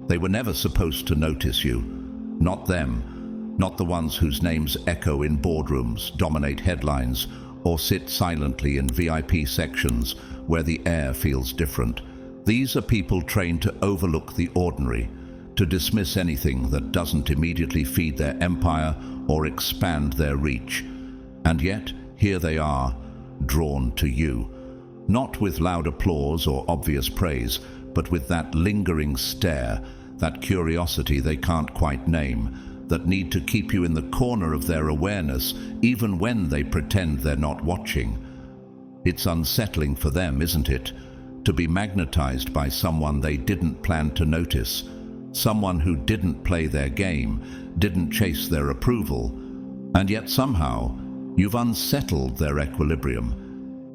They were never supposed to notice you. Not them. Not the ones whose names echo in boardrooms, dominate headlines, or sit silently in VIP sections where the air feels different. These are people trained to overlook the ordinary, to dismiss anything that doesn't immediately feed their empire or expand their reach. And yet, here they are, drawn to you. Not with loud applause or obvious praise, but with that lingering stare, that curiosity they can't quite name, that need to keep you in the corner of their awareness, even when they pretend they're not watching. It's unsettling for them, isn't it? To be magnetized by someone they didn't plan to notice, someone who didn't play their game, didn't chase their approval, and yet somehow you've unsettled their equilibrium.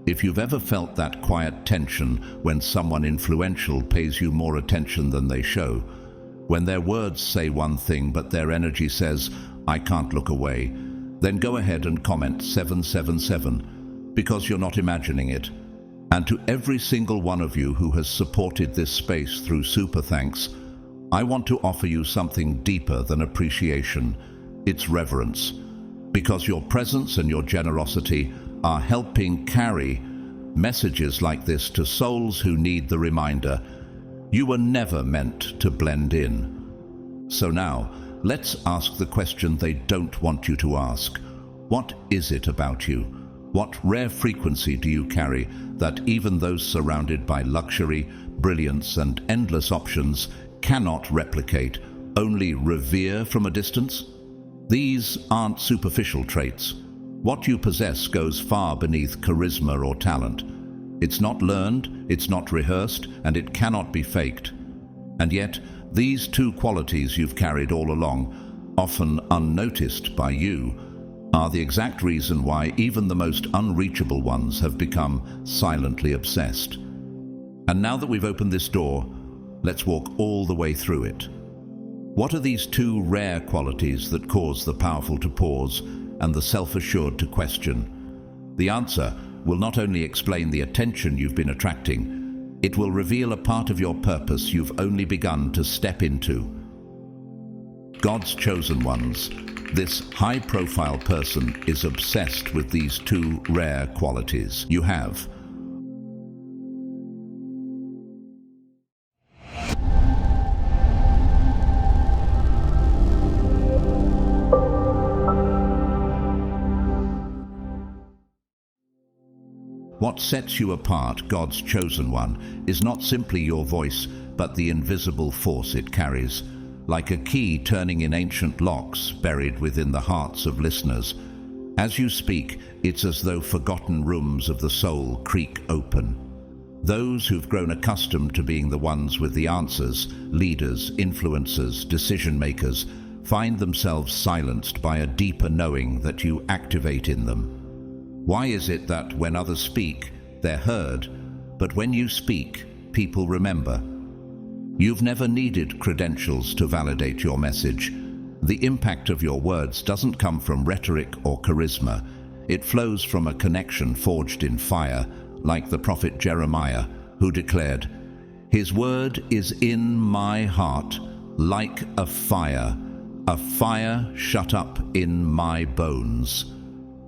If you've ever felt that quiet tension when someone influential pays you more attention than they show, when their words say one thing but their energy says, "I can't look away," then go ahead and comment 777, because you're not imagining it. And to every single one of you who has supported this space through super thanks, I want to offer you something deeper than appreciation. It's reverence. Because your presence and your generosity are helping carry messages like this to souls who need the reminder, you were never meant to blend in. So now, let's ask the question they don't want you to ask. What is it about you? What rare frequency do you carry that even those surrounded by luxury, brilliance, and endless options cannot replicate, only revere from a distance? These aren't superficial traits. What you possess goes far beneath charisma or talent. It's not learned, it's not rehearsed, and it cannot be faked. And yet, these two qualities you've carried all along, often unnoticed by you, are the exact reason why even the most unreachable ones have become silently obsessed. And now that we've opened this door, let's walk all the way through it. What are these two rare qualities that cause the powerful to pause and the self-assured to question? The answer will not only explain the attention you've been attracting, it will reveal a part of your purpose you've only begun to step into. God's chosen ones. This high-profile person is obsessed with these two rare qualities you have. What sets you apart, God's chosen one, is not simply your voice, but the invisible force it carries. Like a key turning in ancient locks buried within the hearts of listeners. As you speak, it's as though forgotten rooms of the soul creak open. Those who've grown accustomed to being the ones with the answers, leaders, influencers, decision-makers, find themselves silenced by a deeper knowing that you activate in them. Why is it that when others speak, they're heard, but when you speak, people remember? You've never needed credentials to validate your message. The impact of your words doesn't come from rhetoric or charisma. It flows from a connection forged in fire, like the prophet Jeremiah, who declared, "His word is in my heart, like a fire shut up in my bones."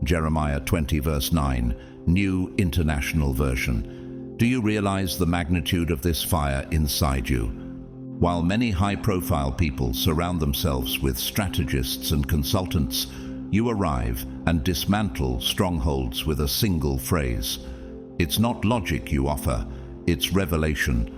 Jeremiah 20 verse 9, New International Version. Do you realize the magnitude of this fire inside you? While many high-profile people surround themselves with strategists and consultants, you arrive and dismantle strongholds with a single phrase. It's not logic you offer, it's revelation.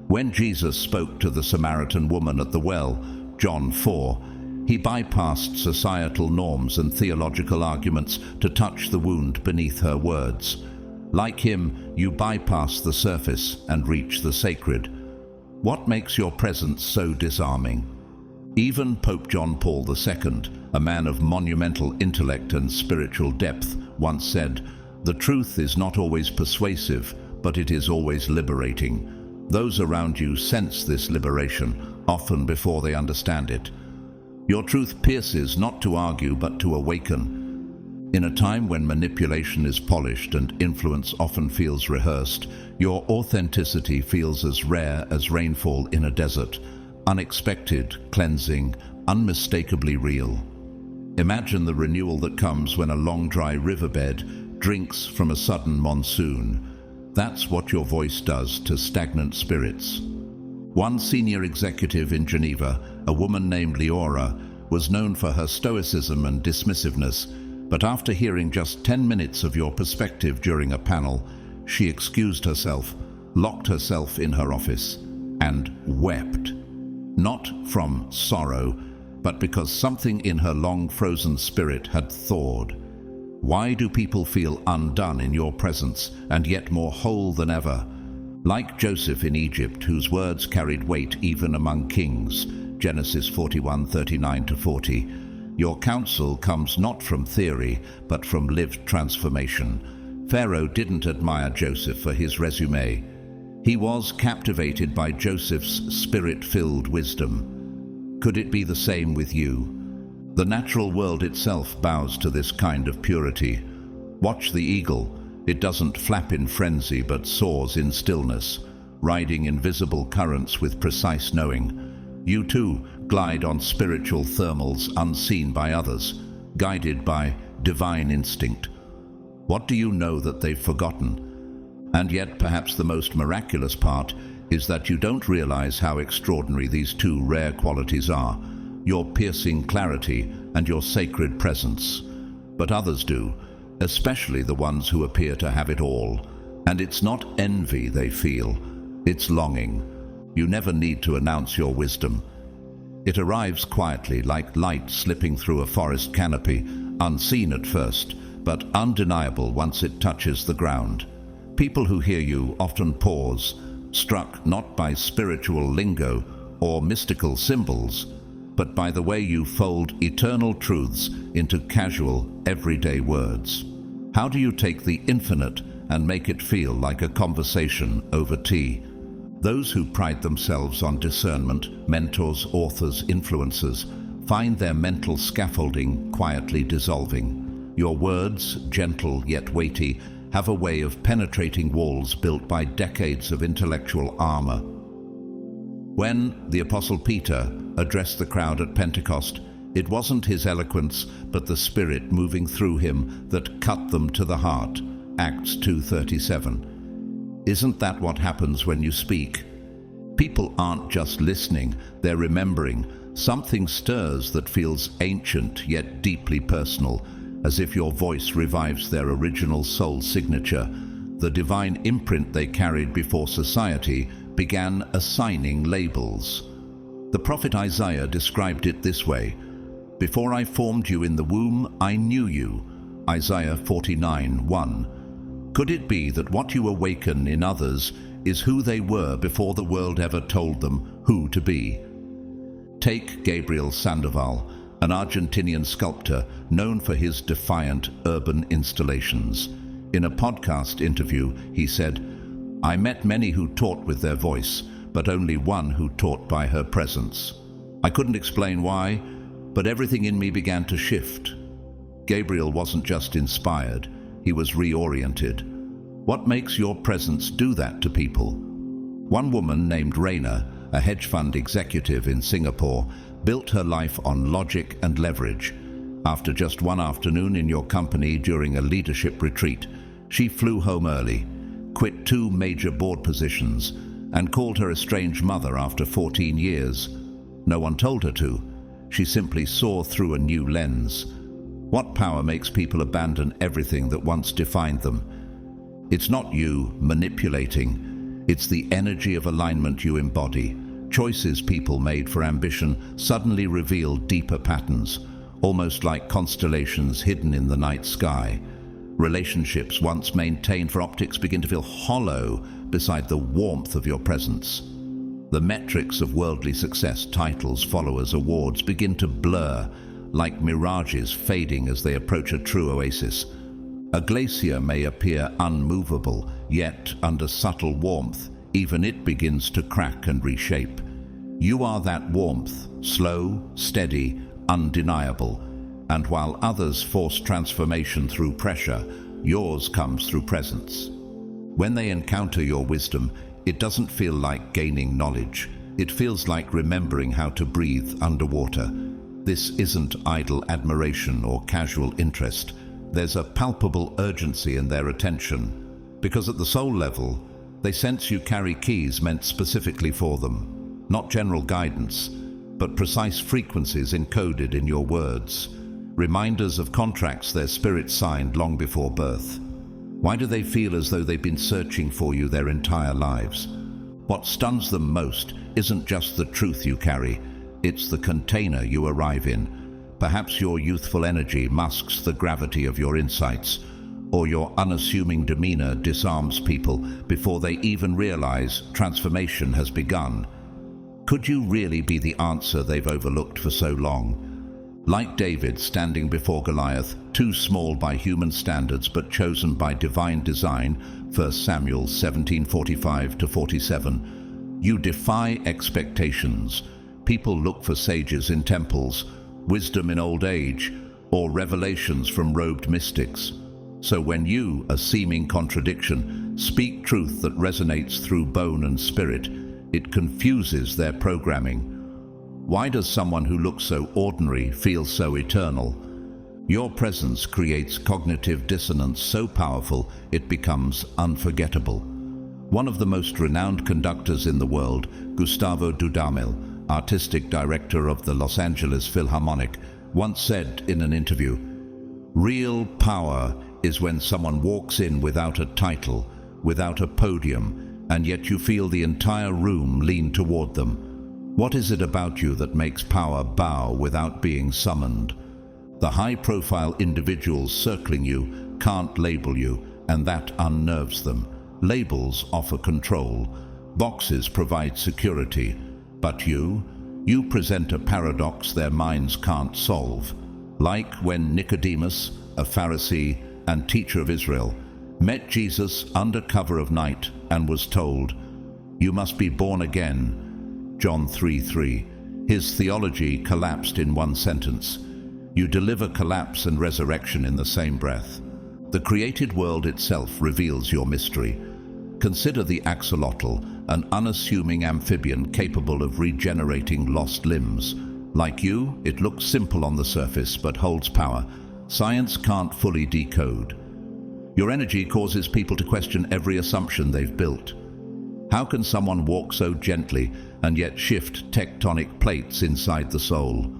When Jesus spoke to the Samaritan woman at the well, John 4, he bypassed societal norms and theological arguments to touch the wound beneath her words. Like him, you bypass the surface and reach the sacred. What makes your presence so disarming? Even Pope John Paul II, a man of monumental intellect and spiritual depth, once said, "The truth is not always persuasive, but it is always liberating." Those around you sense this liberation, often before they understand it. Your truth pierces not to argue but to awaken. In a time when manipulation is polished and influence often feels rehearsed, your authenticity feels as rare as rainfall in a desert, unexpected, cleansing, unmistakably real. Imagine the renewal that comes when a long dry riverbed drinks from a sudden monsoon. That's what your voice does to stagnant spirits. One senior executive in Geneva, a woman named Leora, was known for her stoicism and dismissiveness, but after hearing just 10 minutes of your perspective during a panel, she excused herself, locked herself in her office, and wept. Not from sorrow, but because something in her long frozen spirit had thawed. Why do people feel undone in your presence and yet more whole than ever? Like Joseph in Egypt, whose words carried weight even among kings, Genesis 41:39-40, your counsel comes not from theory, but from lived transformation. Pharaoh didn't admire Joseph for his resume. He was captivated by Joseph's spirit-filled wisdom. Could it be the same with you? The natural world itself bows to this kind of purity. Watch the eagle. It doesn't flap in frenzy but soars in stillness, riding invisible currents with precise knowing. You too glide on spiritual thermals unseen by others, guided by divine instinct. What do you know that they've forgotten? And yet perhaps the most miraculous part is that you don't realize how extraordinary these two rare qualities are, your piercing clarity and your sacred presence. But others do, especially the ones who appear to have it all. And it's not envy they feel, it's longing. You never need to announce your wisdom. It arrives quietly, like light slipping through a forest canopy, unseen at first, but undeniable once it touches the ground. People who hear you often pause, struck not by spiritual lingo or mystical symbols, but by the way you fold eternal truths into casual, everyday words. How do you take the infinite and make it feel like a conversation over tea? Those who pride themselves on discernment, mentors, authors, influencers, find their mental scaffolding quietly dissolving. Your words, gentle yet weighty, have a way of penetrating walls built by decades of intellectual armor. When the Apostle Peter addressed the crowd at Pentecost, it wasn't his eloquence, but the Spirit moving through him that cut them to the heart. Acts 2:37. Isn't that what happens when you speak? People aren't just listening, they're remembering. Something stirs that feels ancient yet deeply personal, as if your voice revives their original soul signature. The divine imprint they carried before society began assigning labels. The prophet Isaiah described it this way: "Before I formed you in the womb, I knew you." Isaiah 49:1. Could it be that what you awaken in others is who they were before the world ever told them who to be? Take Gabriel Sandoval, an Argentinian sculptor known for his defiant urban installations. In a podcast interview, he said, "I met many who taught with their voice, but only one who taught by her presence. I couldn't explain why, but everything in me began to shift." Gabriel wasn't just inspired, he was reoriented. What makes your presence do that to people? One woman named Raina, a hedge fund executive in Singapore, built her life on logic and leverage. After just one afternoon in your company during a leadership retreat, she flew home early, quit 2 major board positions, and called her estranged mother after 14 years. No one told her to. She simply saw through a new lens. What power makes people abandon everything that once defined them? It's not you manipulating. It's the energy of alignment you embody. Choices people made for ambition suddenly reveal deeper patterns, almost like constellations hidden in the night sky. Relationships once maintained for optics begin to feel hollow beside the warmth of your presence. The metrics of worldly success, titles, followers, awards begin to blur, like mirages fading as they approach a true oasis. A glacier may appear unmovable, yet under subtle warmth, even it begins to crack and reshape. You are that warmth, slow, steady, undeniable, and while others force transformation through pressure, yours comes through presence. When they encounter your wisdom, it doesn't feel like gaining knowledge. It feels like remembering how to breathe underwater. This isn't idle admiration or casual interest. There's a palpable urgency in their attention, because at the soul level, they sense you carry keys meant specifically for them. Not general guidance, but precise frequencies encoded in your words. Reminders of contracts their spirit signed long before birth. Why do they feel as though they've been searching for you their entire lives? What stuns them most isn't just the truth you carry, it's the container you arrive in. Perhaps your youthful energy masks the gravity of your insights, or your unassuming demeanor disarms people before they even realize transformation has begun. Could you really be the answer they've overlooked for so long? Like David standing before Goliath, too small by human standards but chosen by divine design, 1 Samuel 17:45-47, you defy expectations. People look for sages in temples, wisdom in old age, or revelations from robed mystics. So when you, a seeming contradiction, speak truth that resonates through bone and spirit, it confuses their programming. Why does someone who looks so ordinary feel so eternal? Your presence creates cognitive dissonance so powerful it becomes unforgettable. One of the most renowned conductors in the world, Gustavo Dudamel, artistic director of the Los Angeles Philharmonic, once said in an interview, "Real power is when someone walks in without a title, without a podium, and yet you feel the entire room lean toward them. What is it about you that makes power bow without being summoned? The high-profile individuals circling you can't label you, and that unnerves them. Labels offer control. Boxes provide security. But you present a paradox their minds can't solve. Like when Nicodemus, a Pharisee and teacher of Israel, met Jesus under cover of night and was told, "You must be born again." John 3:3. His theology collapsed in one sentence. You deliver collapse and resurrection in the same breath. The created world itself reveals your mystery. Consider the axolotl, an unassuming amphibian capable of regenerating lost limbs. Like you, it looks simple on the surface but holds power. Science can't fully decode. Your energy causes people to question every assumption they've built. How can someone walk so gently and yet shift tectonic plates inside the soul?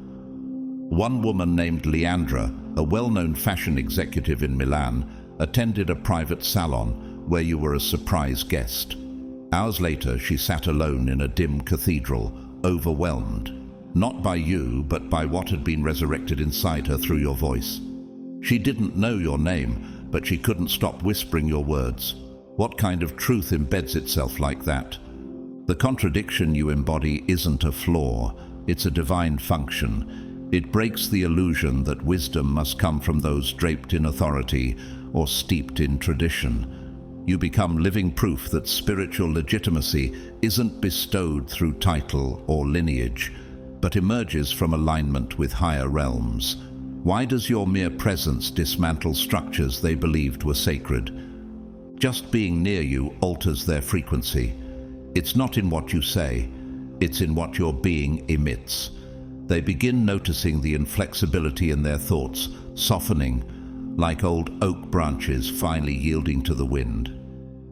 One woman named Leandra, a well-known fashion executive in Milan, attended a private salon where you were a surprise guest. Hours later, she sat alone in a dim cathedral, overwhelmed, not by you, but by what had been resurrected inside her through your voice. She didn't know your name, but she couldn't stop whispering your words. What kind of truth embeds itself like that? The contradiction you embody isn't a flaw, it's a divine function. It breaks the illusion that wisdom must come from those draped in authority or steeped in tradition. You become living proof that spiritual legitimacy isn't bestowed through title or lineage, but emerges from alignment with higher realms. Why does your mere presence dismantle structures they believed were sacred? Just being near you alters their frequency. It's not in what you say, it's in what your being emits. They begin noticing the inflexibility in their thoughts, softening, like old oak branches finally yielding to the wind.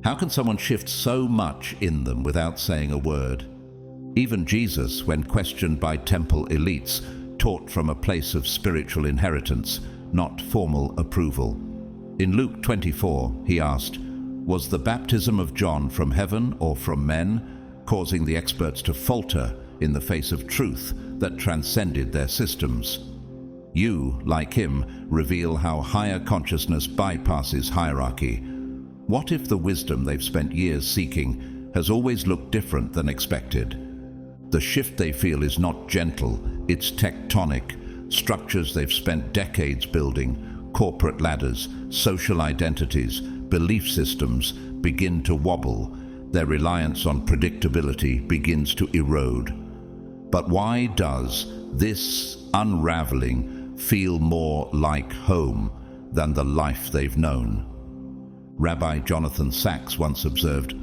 How can someone shift so much in them without saying a word? Even Jesus, when questioned by temple elites, taught from a place of spiritual inheritance, not formal approval. In Luke 24, he asked, "Was the baptism of John from heaven or from men?" causing the experts to falter in the face of truth that transcended their systems. You, like him, reveal how higher consciousness bypasses hierarchy. What if the wisdom they've spent years seeking has always looked different than expected? The shift they feel is not gentle, it's tectonic. Structures they've spent decades building, corporate ladders, social identities, belief systems begin to wobble. Their reliance on predictability begins to erode. But why does this unraveling feel more like home than the life they've known? Rabbi Jonathan Sacks once observed,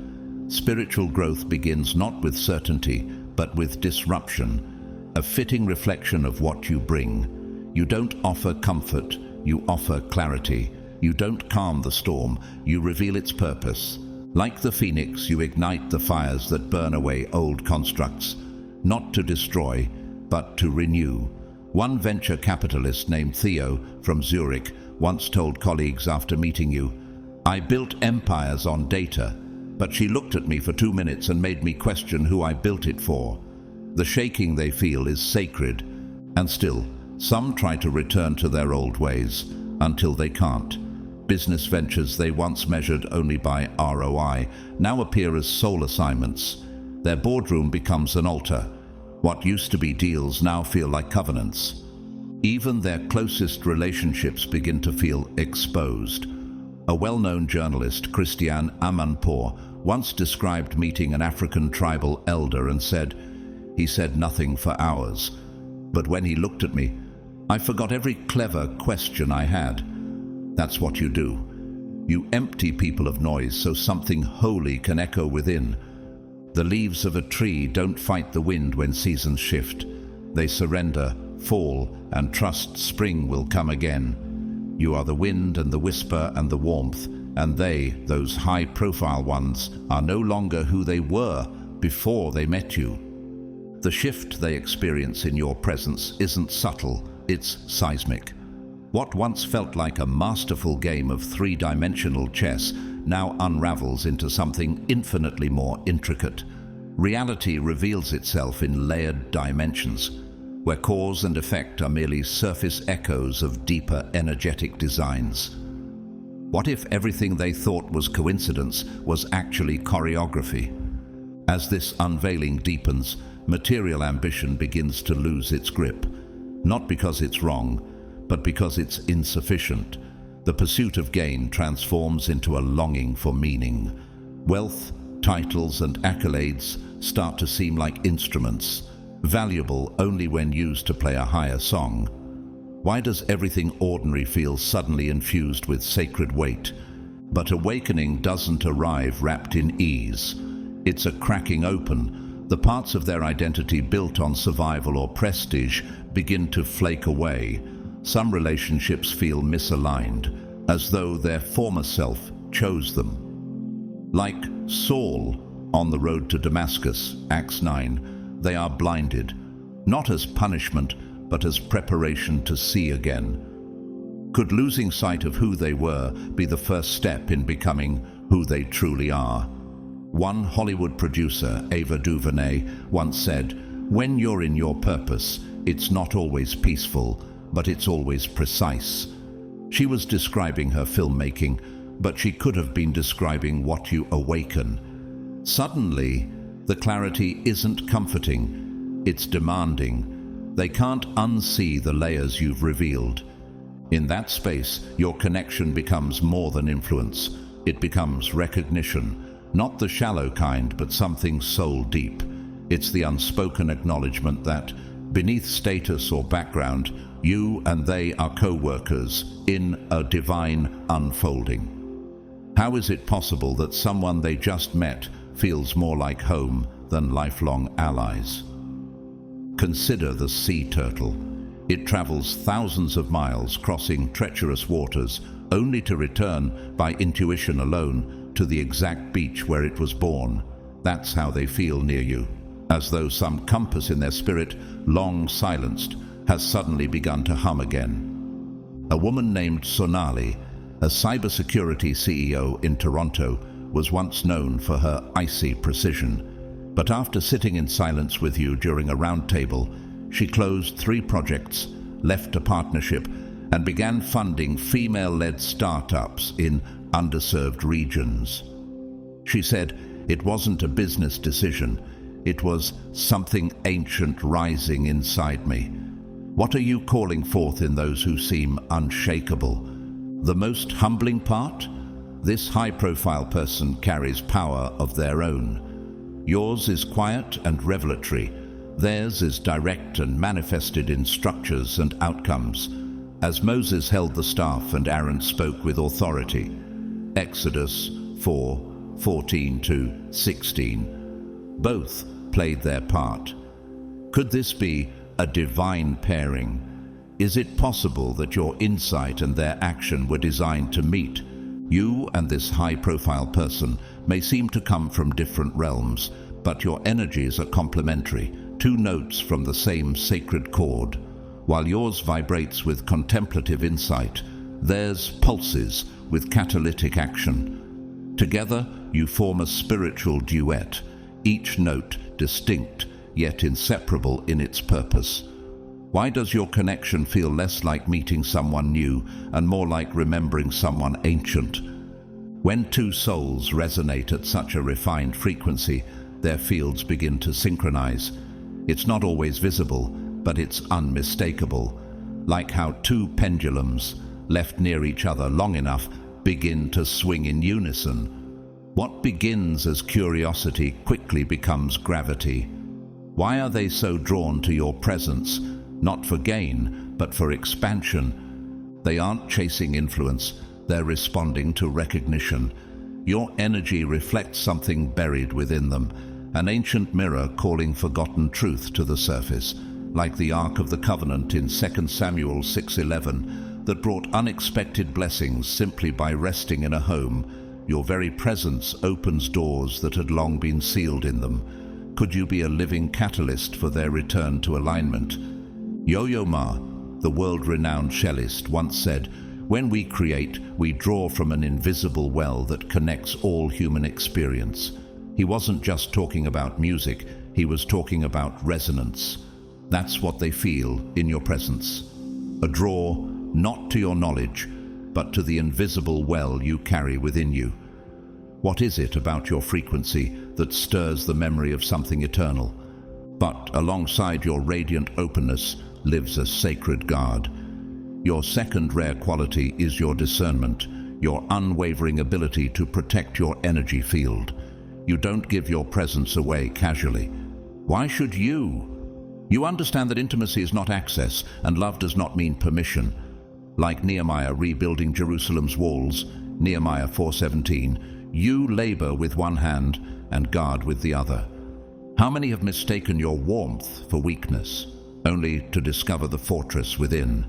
"Spiritual growth begins not with certainty, but with disruption, a fitting reflection of what you bring. You don't offer comfort, you offer clarity. You don't calm the storm, you reveal its purpose. Like the phoenix, you ignite the fires that burn away old constructs, not to destroy, but to renew. One venture capitalist named Theo from Zurich once told colleagues after meeting you, "I built empires on data," but she looked at me for 2 minutes and made me question who I built it for. The shaking they feel is sacred, and still, some try to return to their old ways until they can't. Business ventures they once measured only by ROI now appear as soul assignments. Their boardroom becomes an altar. What used to be deals now feel like covenants. Even their closest relationships begin to feel exposed. A well-known journalist, Christian Amanpour, once described meeting an African tribal elder and said, "He said nothing for hours, but when he looked at me, I forgot every clever question I had." That's what you do. You empty people of noise so something holy can echo within. The leaves of a tree don't fight the wind when seasons shift. They surrender, fall, and trust spring will come again. You are the wind and the whisper and the warmth, and they, those high-profile ones, are no longer who they were before they met you. The shift they experience in your presence isn't subtle, it's seismic. What once felt like a masterful game of three-dimensional chess now unravels into something infinitely more intricate. Reality reveals itself in layered dimensions, where cause and effect are merely surface echoes of deeper energetic designs. What if everything they thought was coincidence was actually choreography? As this unveiling deepens, material ambition begins to lose its grip, not because it's wrong, but because it's insufficient. The pursuit of gain transforms into a longing for meaning. Wealth, titles, and accolades start to seem like instruments, valuable only when used to play a higher song. Why does everything ordinary feel suddenly infused with sacred weight? But awakening doesn't arrive wrapped in ease. It's a cracking open. The parts of their identity built on survival or prestige begin to flake away. Some relationships feel misaligned, as though their former self chose them. Like Saul on the road to Damascus, Acts 9, they are blinded, not as punishment, but as preparation to see again. Could losing sight of who they were be the first step in becoming who they truly are? One Hollywood producer, Ava DuVernay, once said, "When you're in your purpose, it's not always peaceful, but it's always precise." She was describing her filmmaking, but she could have been describing what you awaken. Suddenly, the clarity isn't comforting, it's demanding. They can't unsee the layers you've revealed. In that space, your connection becomes more than influence. It becomes recognition, not the shallow kind, but something soul deep. It's the unspoken acknowledgement that, beneath status or background, you and they are co-workers in a divine unfolding. How is it possible that someone they just met feels more like home than lifelong allies? Consider the sea turtle. It travels thousands of miles, crossing treacherous waters, only to return, by intuition alone, to the exact beach where it was born. That's how they feel near you, as though some compass in their spirit, long silenced, has suddenly begun to hum again. A woman named Sonali, a cybersecurity CEO in Toronto, was once known for her icy precision. But after sitting in silence with you during a round table, she closed 3 projects, left a partnership, and began funding female-led startups in underserved regions. She said, "It wasn't a business decision. It was something ancient rising inside me." What are you calling forth in those who seem unshakable? The most humbling part? This high-profile person carries power of their own. Yours is quiet and revelatory. Theirs is direct and manifested in structures and outcomes. As Moses held the staff and Aaron spoke with authority. Exodus 4:14-16. Both played their part. Could this be a divine pairing? Is it possible that your insight and their action were designed to meet? You and this high-profile person may seem to come from different realms, but your energies are complementary, two notes from the same sacred chord. While yours vibrates with contemplative insight, theirs pulses with catalytic action. Together, you form a spiritual duet, each note distinct yet inseparable in its purpose. Why does your connection feel less like meeting someone new and more like remembering someone ancient? When two souls resonate at such a refined frequency, their fields begin to synchronize. It's not always visible, but it's unmistakable, like how two pendulums, left near each other long enough, begin to swing in unison. What begins as curiosity quickly becomes gravity. Why are they so drawn to your presence? Not for gain, but for expansion. They aren't chasing influence, they're responding to recognition. Your energy reflects something buried within them, an ancient mirror calling forgotten truth to the surface, like the Ark of the Covenant in 2 Samuel 6:11, that brought unexpected blessings simply by resting in a home. Your very presence opens doors that had long been sealed in them. Could you be a living catalyst for their return to alignment? Yo-Yo Ma, the world-renowned cellist, once said, "When we create, we draw from an invisible well that connects all human experience." He wasn't just talking about music, he was talking about resonance. That's what they feel in your presence. A draw, not to your knowledge, but to the invisible well you carry within you. What is it about your frequency that stirs the memory of something eternal? But alongside your radiant openness lives a sacred guard. Your second rare quality is your discernment, your unwavering ability to protect your energy field. You don't give your presence away casually. Why should you? You understand that intimacy is not access, and love does not mean permission. Like Nehemiah rebuilding Jerusalem's walls, Nehemiah 4:17, you labor with one hand and guard with the other. How many have mistaken your warmth for weakness, only to discover the fortress within?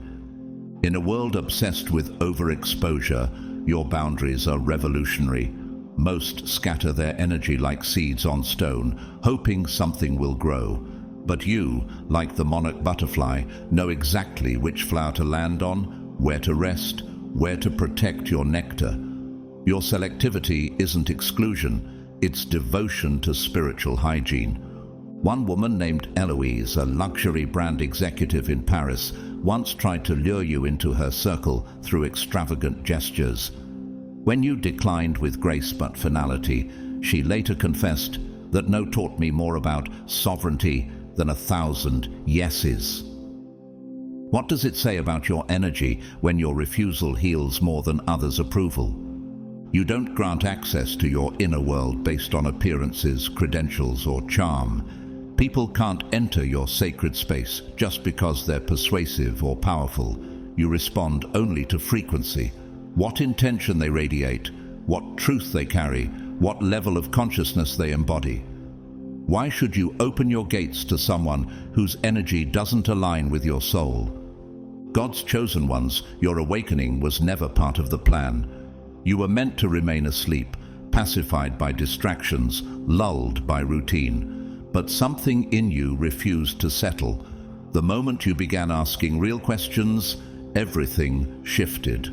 In a world obsessed with overexposure, your boundaries are revolutionary. Most scatter their energy like seeds on stone, hoping something will grow. But you, like the monarch butterfly, know exactly which flower to land on, where to rest, where to protect your nectar. Your selectivity isn't exclusion, it's devotion to spiritual hygiene. One woman named Eloise, a luxury brand executive in Paris, once tried to lure you into her circle through extravagant gestures. When you declined with grace but finality, she later confessed that no taught me more about sovereignty than 1,000 yeses. What does it say about your energy when your refusal heals more than others' approval? You don't grant access to your inner world based on appearances, credentials, or charm. People can't enter your sacred space just because they're persuasive or powerful. You respond only to frequency. What intention they radiate, what truth they carry, what level of consciousness they embody. Why should you open your gates to someone whose energy doesn't align with your soul? God's chosen ones, your awakening was never part of the plan. You were meant to remain asleep, pacified by distractions, lulled by routine. But something in you refused to settle. The moment you began asking real questions, everything shifted.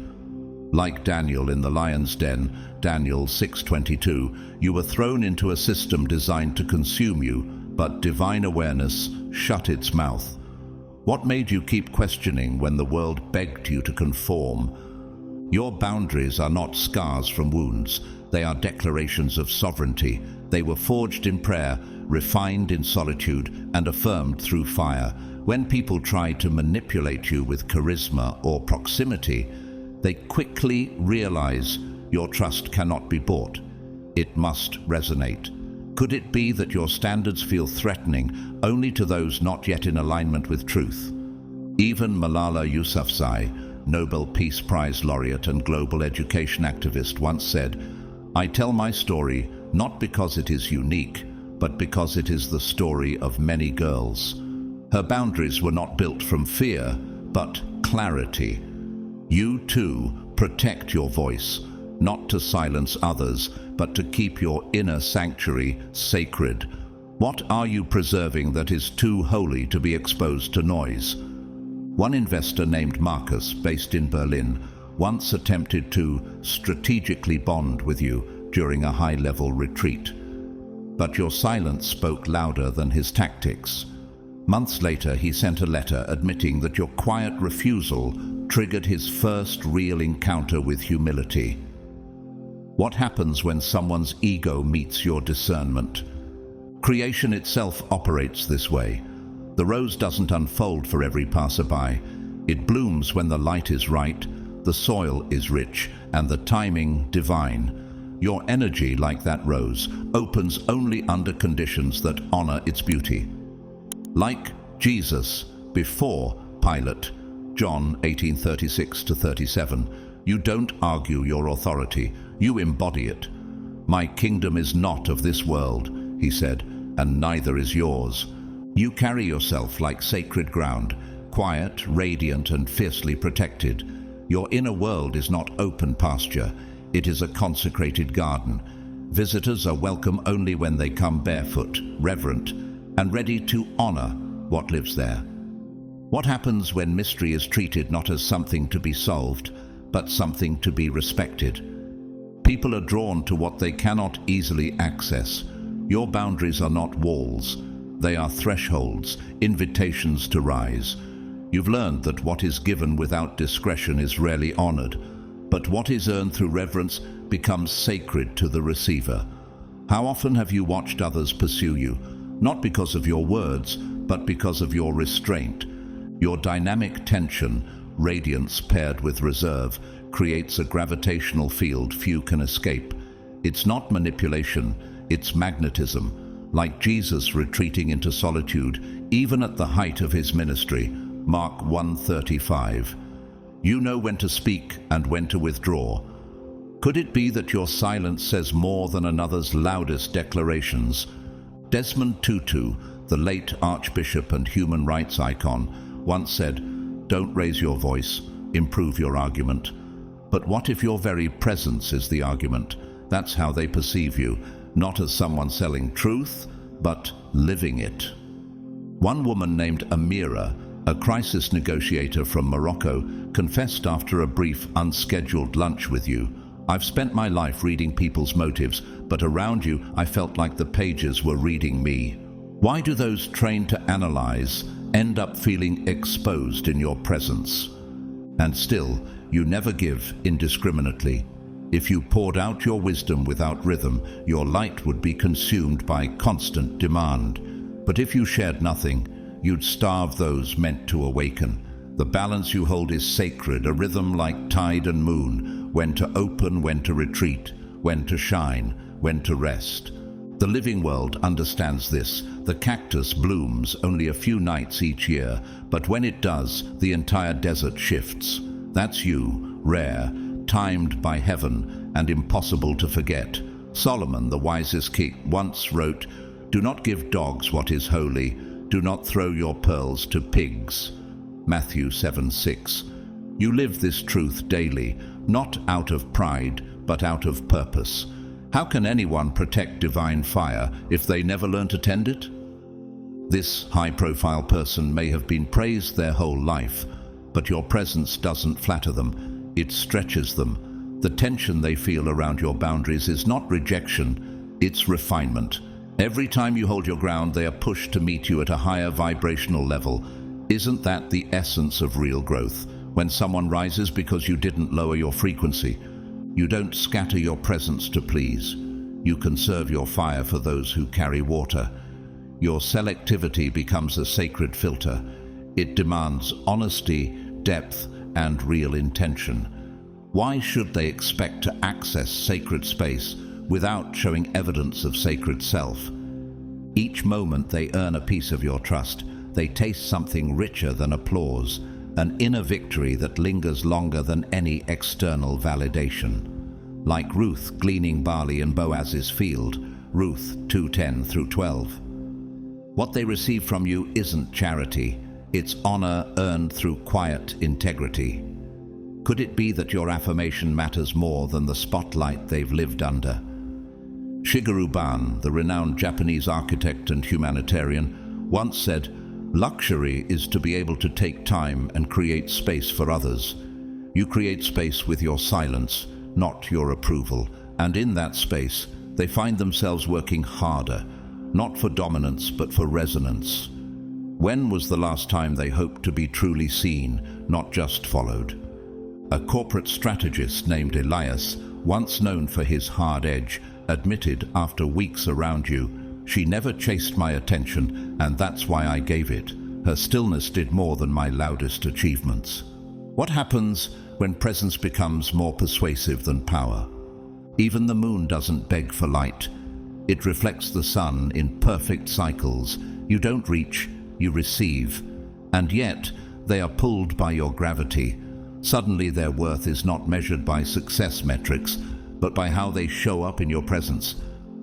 Like Daniel in the lion's den, Daniel 6:22, you were thrown into a system designed to consume you, but divine awareness shut its mouth. What made you keep questioning when the world begged you to conform? Your boundaries are not scars from wounds. They are declarations of sovereignty. They were forged in prayer, refined in solitude, and affirmed through fire. When people tried to manipulate you with charisma or proximity, they quickly realize your trust cannot be bought. It must resonate. Could it be that your standards feel threatening only to those not yet in alignment with truth? Even Malala Yousafzai, Nobel Peace Prize laureate and global education activist, once said, "I tell my story not because it is unique, but because it is the story of many girls. Her boundaries were not built from fear, but clarity. You too protect your voice, not to silence others, but to keep your inner sanctuary sacred. What are you preserving that is too holy to be exposed to noise? One investor named Marcus, based in Berlin, once attempted to strategically bond with you during a high-level retreat. But your silence spoke louder than his tactics. Months later, he sent a letter admitting that your quiet refusal triggered his first real encounter with humility. What happens when someone's ego meets your discernment? Creation itself operates this way. The rose doesn't unfold for every passerby. It blooms when the light is right, the soil is rich, and the timing divine. Your energy, like that rose, opens only under conditions that honor its beauty. Like Jesus before Pilate, John 18:36-37, you don't argue your authority, you embody it. My kingdom is not of this world, he said, and neither is yours. You carry yourself like sacred ground, quiet, radiant, and fiercely protected. Your inner world is not open pasture, it is a consecrated garden. Visitors are welcome only when they come barefoot, reverent, and ready to honor what lives there. What happens when mystery is treated not as something to be solved, but something to be respected? People are drawn to what they cannot easily access. Your boundaries are not walls. They are thresholds, invitations to rise. You've learned that what is given without discretion is rarely honored, but what is earned through reverence becomes sacred to the receiver. How often have you watched others pursue you, not because of your words, but because of your restraint? Your dynamic tension, radiance paired with reserve, creates a gravitational field few can escape. It's not manipulation, it's magnetism. Like Jesus retreating into solitude, even at the height of his ministry, Mark 1:35. You know when to speak and when to withdraw. Could it be that your silence says more than another's loudest declarations? Desmond Tutu, the late Archbishop and human rights icon, once said, "Don't raise your voice, improve your argument." But what if your very presence is the argument? That's how they perceive you, not as someone selling truth, but living it. One woman named Amira, a crisis negotiator from Morocco, confessed after a brief, unscheduled lunch with you, "I've spent my life reading people's motives, but around you I felt like the pages were reading me." Why do those trained to analyze end up feeling exposed in your presence? And still, you never give indiscriminately. If you poured out your wisdom without rhythm, your light would be consumed by constant demand. But if you shared nothing, you'd starve those meant to awaken. The balance you hold is sacred, a rhythm like tide and moon, when to open, when to retreat, when to shine, when to rest. The living world understands this. The cactus blooms only a few nights each year, but when it does, the entire desert shifts. That's you, rare, timed by heaven, and impossible to forget. Solomon, the wisest king, once wrote, "Do not give dogs what is holy, do not throw your pearls to pigs." Matthew 7:6. You live this truth daily, not out of pride, but out of purpose. How can anyone protect divine fire if they never learn to tend it? This high-profile person may have been praised their whole life, but your presence doesn't flatter them, it stretches them. The tension they feel around your boundaries is not rejection, it's refinement. Every time you hold your ground, they are pushed to meet you at a higher vibrational level. Isn't that the essence of real growth? When someone rises because you didn't lower your frequency, you don't scatter your presence to please. You conserve your fire for those who carry water. Your selectivity becomes a sacred filter. It demands honesty, depth, and real intention. Why should they expect to access sacred space without showing evidence of sacred self? Each moment they earn a piece of your trust. They taste something richer than applause, an inner victory that lingers longer than any external validation. Like Ruth gleaning barley in Boaz's field, Ruth 2:10 through 12. What they receive from you isn't charity, it's honor earned through quiet integrity. Could it be that your affirmation matters more than the spotlight they've lived under? Shigeru Ban, the renowned Japanese architect and humanitarian, once said, "Luxury is to be able to take time and create space for others. You create space with your silence, not your approval, and in that space, they find themselves working harder, not for dominance but for resonance." When was the last time they hoped to be truly seen, not just followed? A corporate strategist named Elias, once known for his hard edge, admitted after weeks around you, "She never chased my attention, and that's why I gave it. Her stillness did more than my loudest achievements." What happens when presence becomes more persuasive than power? Even the moon doesn't beg for light. It reflects the sun in perfect cycles. You don't reach, you receive. And yet, they are pulled by your gravity. Suddenly their worth is not measured by success metrics, but by how they show up in your presence.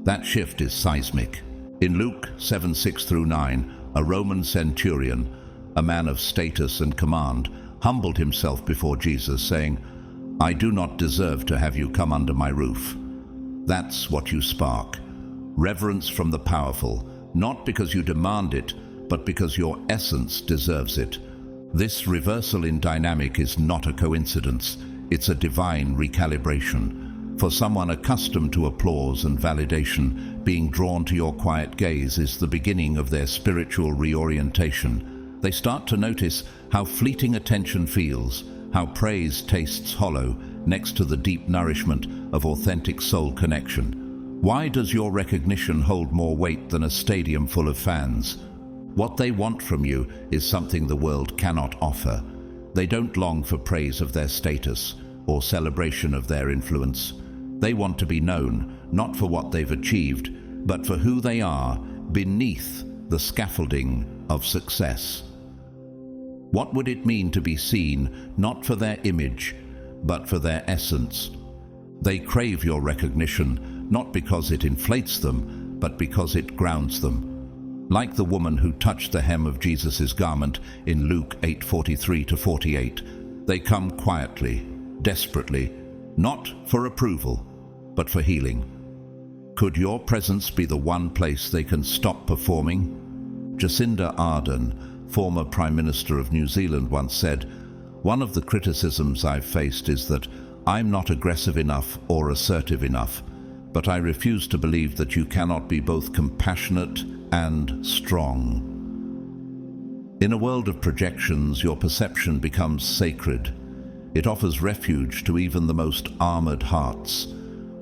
That shift is seismic. In Luke 7:6 through 9, a Roman centurion, a man of status and command, humbled himself before Jesus, saying, "I do not deserve to have you come under my roof." That's what you spark. Reverence from the powerful, not because you demand it, but because your essence deserves it. This reversal in dynamic is not a coincidence. It's a divine recalibration. For someone accustomed to applause and validation, being drawn to your quiet gaze is the beginning of their spiritual reorientation. They start to notice how fleeting attention feels, how praise tastes hollow next to the deep nourishment of authentic soul connection. Why does your recognition hold more weight than a stadium full of fans? What they want from you is something the world cannot offer. They don't long for praise of their status or celebration of their influence. They want to be known, not for what they've achieved, but for who they are beneath the scaffolding of success. What would it mean to be seen, not for their image, but for their essence? They crave your recognition, not because it inflates them, but because it grounds them. Like the woman who touched the hem of Jesus' garment in Luke 8:43-48, they come quietly, desperately, not for approval, but for healing. Could your presence be the one place they can stop performing? Jacinda Ardern, former Prime Minister of New Zealand, once said, "One of the criticisms I've faced is that I'm not aggressive enough or assertive enough, but I refuse to believe that you cannot be both compassionate and strong." In a world of projections, your perception becomes sacred. It offers refuge to even the most armored hearts.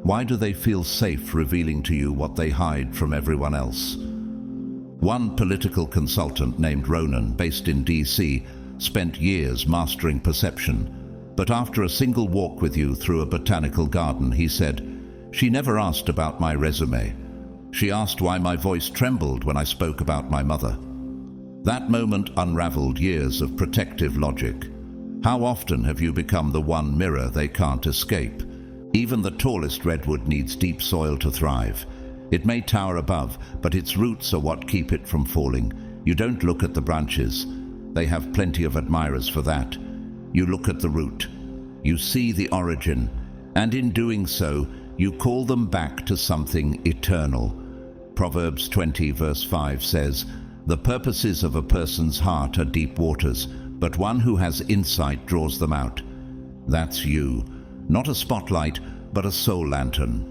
Why do they feel safe revealing to you what they hide from everyone else? One political consultant named Ronan, based in DC, spent years mastering perception, but after a single walk with you through a botanical garden, he said, "She never asked about my resume. She asked why my voice trembled when I spoke about my mother." That moment unraveled years of protective logic. How often have you become the one mirror they can't escape? Even the tallest redwood needs deep soil to thrive. It may tower above, but its roots are what keep it from falling. You don't look at the branches. They have plenty of admirers for that. You look at the root. You see the origin, and in doing so, you call them back to something eternal. Proverbs 20 verse 5 says, "The purposes of a person's heart are deep waters, but one who has insight draws them out." That's you. Not a spotlight, but a soul lantern.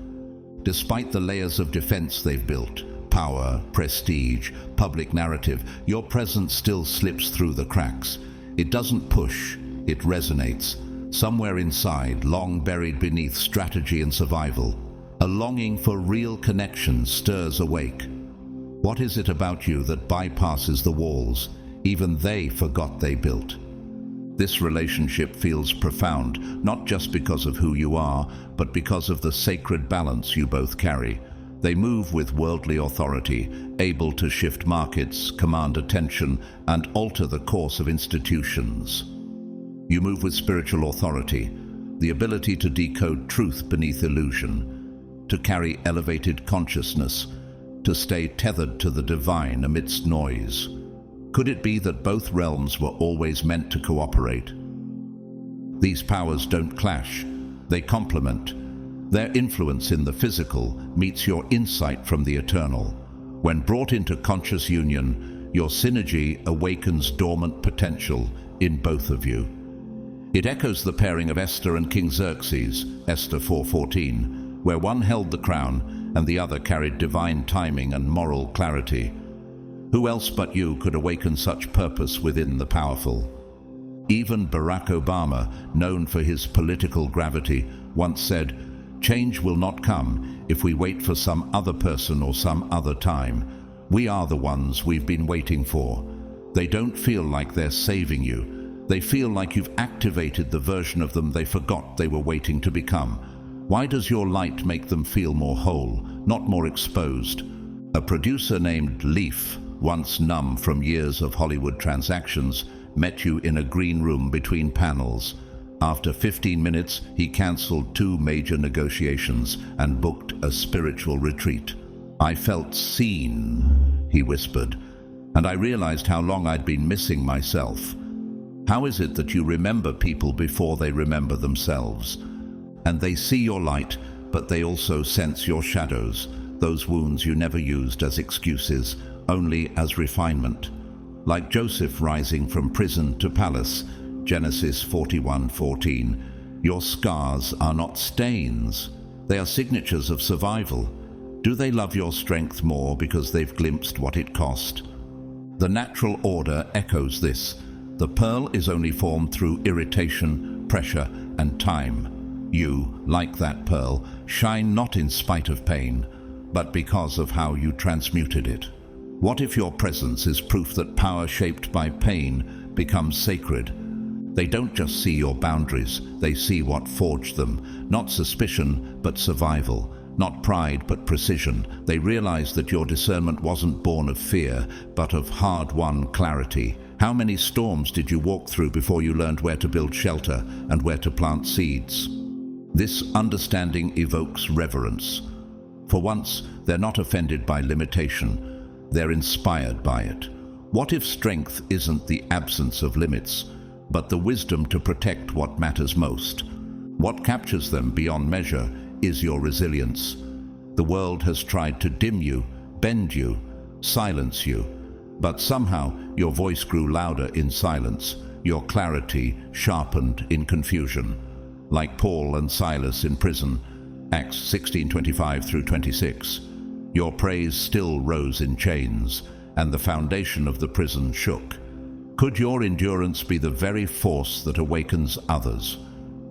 Despite the layers of defense they've built, power, prestige, public narrative, your presence still slips through the cracks. It doesn't push, it resonates. Somewhere inside, long buried beneath strategy and survival, a longing for real connection stirs awake. What is it about you that bypasses the walls even they forgot they built? This relationship feels profound, not just because of who you are, but because of the sacred balance you both carry. They move with worldly authority, able to shift markets, command attention, and alter the course of institutions. You move with spiritual authority, the ability to decode truth beneath illusion, to carry elevated consciousness to stay tethered to the divine amidst noise? Could it be that both realms were always meant to cooperate? These powers don't clash, they complement. Their influence in the physical meets your insight from the eternal. When brought into conscious union, your synergy awakens dormant potential in both of you. It echoes the pairing of Esther and King Xerxes, Esther 4:14, where one held the crown and the other carried divine timing and moral clarity. Who else but you could awaken such purpose within the powerful? Even Barack Obama, known for his political gravity, once said, "Change will not come if we wait for some other person or some other time. We are the ones we've been waiting for." They don't feel like they're saving you. They feel like you've activated the version of them they forgot they were waiting to become. Why does your light make them feel more whole, not more exposed? A producer named Leaf, once numb from years of Hollywood transactions, met you in a green room between panels. After 15 minutes, he cancelled 2 major negotiations and booked a spiritual retreat. "I felt seen," he whispered, "and I realized how long I'd been missing myself." How is it that you remember people before they remember themselves? And they see your light, but they also sense your shadows, those wounds you never used as excuses, only as refinement. Like Joseph rising from prison to palace, Genesis 41:14, your scars are not stains, they are signatures of survival. Do they love your strength more because they've glimpsed what it cost? The natural order echoes this. The pearl is only formed through irritation, pressure, and time. You, like that pearl, shine not in spite of pain, but because of how you transmuted it. What if your presence is proof that power shaped by pain becomes sacred? They don't just see your boundaries, they see what forged them. Not suspicion, but survival. Not pride, but precision. They realize that your discernment wasn't born of fear, but of hard-won clarity. How many storms did you walk through before you learned where to build shelter and where to plant seeds? This understanding evokes reverence. For once, they're not offended by limitation. They're inspired by it. What if strength isn't the absence of limits, but the wisdom to protect what matters most? What captures them beyond measure is your resilience. The world has tried to dim you, bend you, silence you, but somehow your voice grew louder in silence, your clarity sharpened in confusion. Like Paul and Silas in prison, Acts 16:25-26. Your praise still rose in chains, and the foundation of the prison shook. Could your endurance be the very force that awakens others?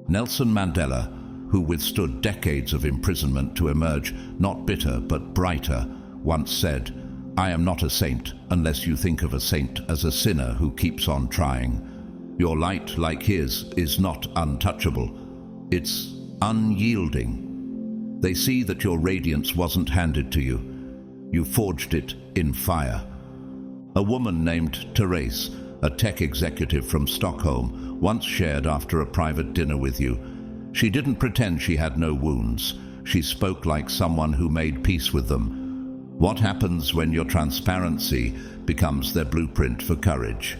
Nelson Mandela, who withstood decades of imprisonment to emerge not bitter but brighter, once said, "I am not a saint unless you think of a saint as a sinner who keeps on trying." Your light, like his, is not untouchable. It's unyielding. They see that your radiance wasn't handed to you. You forged it in fire. A woman named Therese, a tech executive from Stockholm, once shared after a private dinner with you. She didn't pretend she had no wounds. She spoke like someone who made peace with them. What happens when your transparency becomes their blueprint for courage?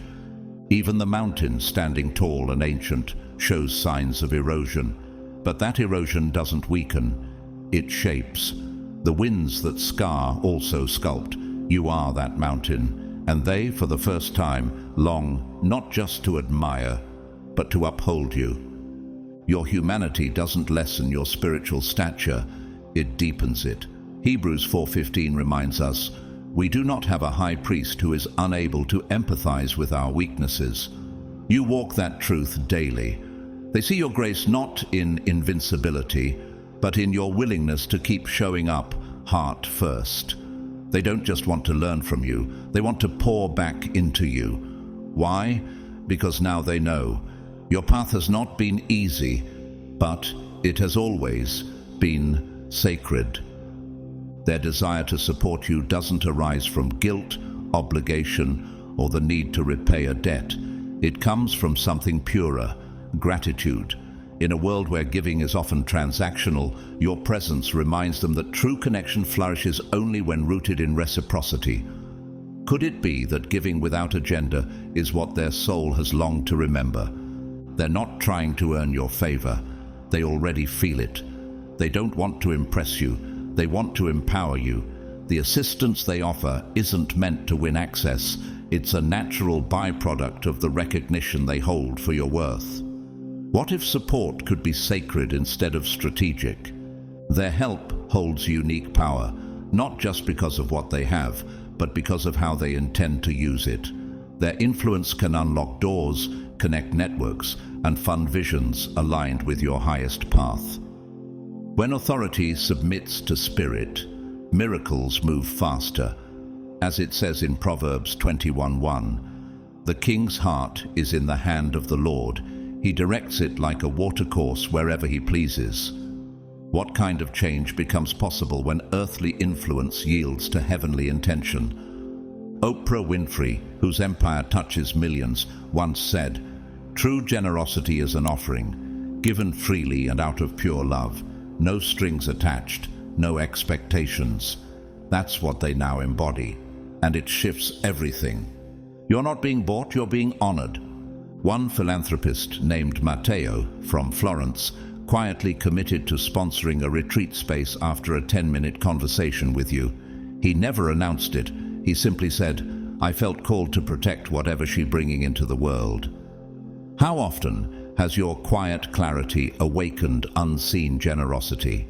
Even the mountain, standing tall and ancient, shows signs of erosion. But that erosion doesn't weaken. It shapes. The winds that scar also sculpt. You are that mountain, and they, for the first time, long not just to admire, but to uphold you. Your humanity doesn't lessen your spiritual stature, it deepens it. Hebrews 4:15 reminds us, "We do not have a high priest who is unable to empathize with our weaknesses." You walk that truth daily. They see your grace not in invincibility, but in your willingness to keep showing up heart first. They don't just want to learn from you, they want to pour back into you. Why? Because now they know. Your path has not been easy, but it has always been sacred. Their desire to support you doesn't arise from guilt, obligation, or the need to repay a debt. It comes from something purer, gratitude. In a world where giving is often transactional, your presence reminds them that true connection flourishes only when rooted in reciprocity. Could it be that giving without agenda is what their soul has longed to remember? They're not trying to earn your favor. They already feel it. They don't want to impress you. They want to empower you. The assistance they offer isn't meant to win access. It's a natural byproduct of the recognition they hold for your worth. What if support could be sacred instead of strategic? Their help holds unique power, not just because of what they have, but because of how they intend to use it. Their influence can unlock doors, connect networks, and fund visions aligned with your highest path. When authority submits to spirit, miracles move faster. As it says in Proverbs 21:1, "The king's heart is in the hand of the Lord. He directs it like a watercourse wherever he pleases." What kind of change becomes possible when earthly influence yields to heavenly intention? Oprah Winfrey, whose empire touches millions, once said, "True generosity is an offering, given freely and out of pure love. No strings attached, no expectations." That's what they now embody, and it shifts everything. You're not being bought, you're being honored. One philanthropist named Matteo from Florence quietly committed to sponsoring a retreat space after a 10-minute conversation with you. He never announced it. He simply said, "I felt called to protect whatever she's bringing into the world." How often has your quiet clarity awakened unseen generosity?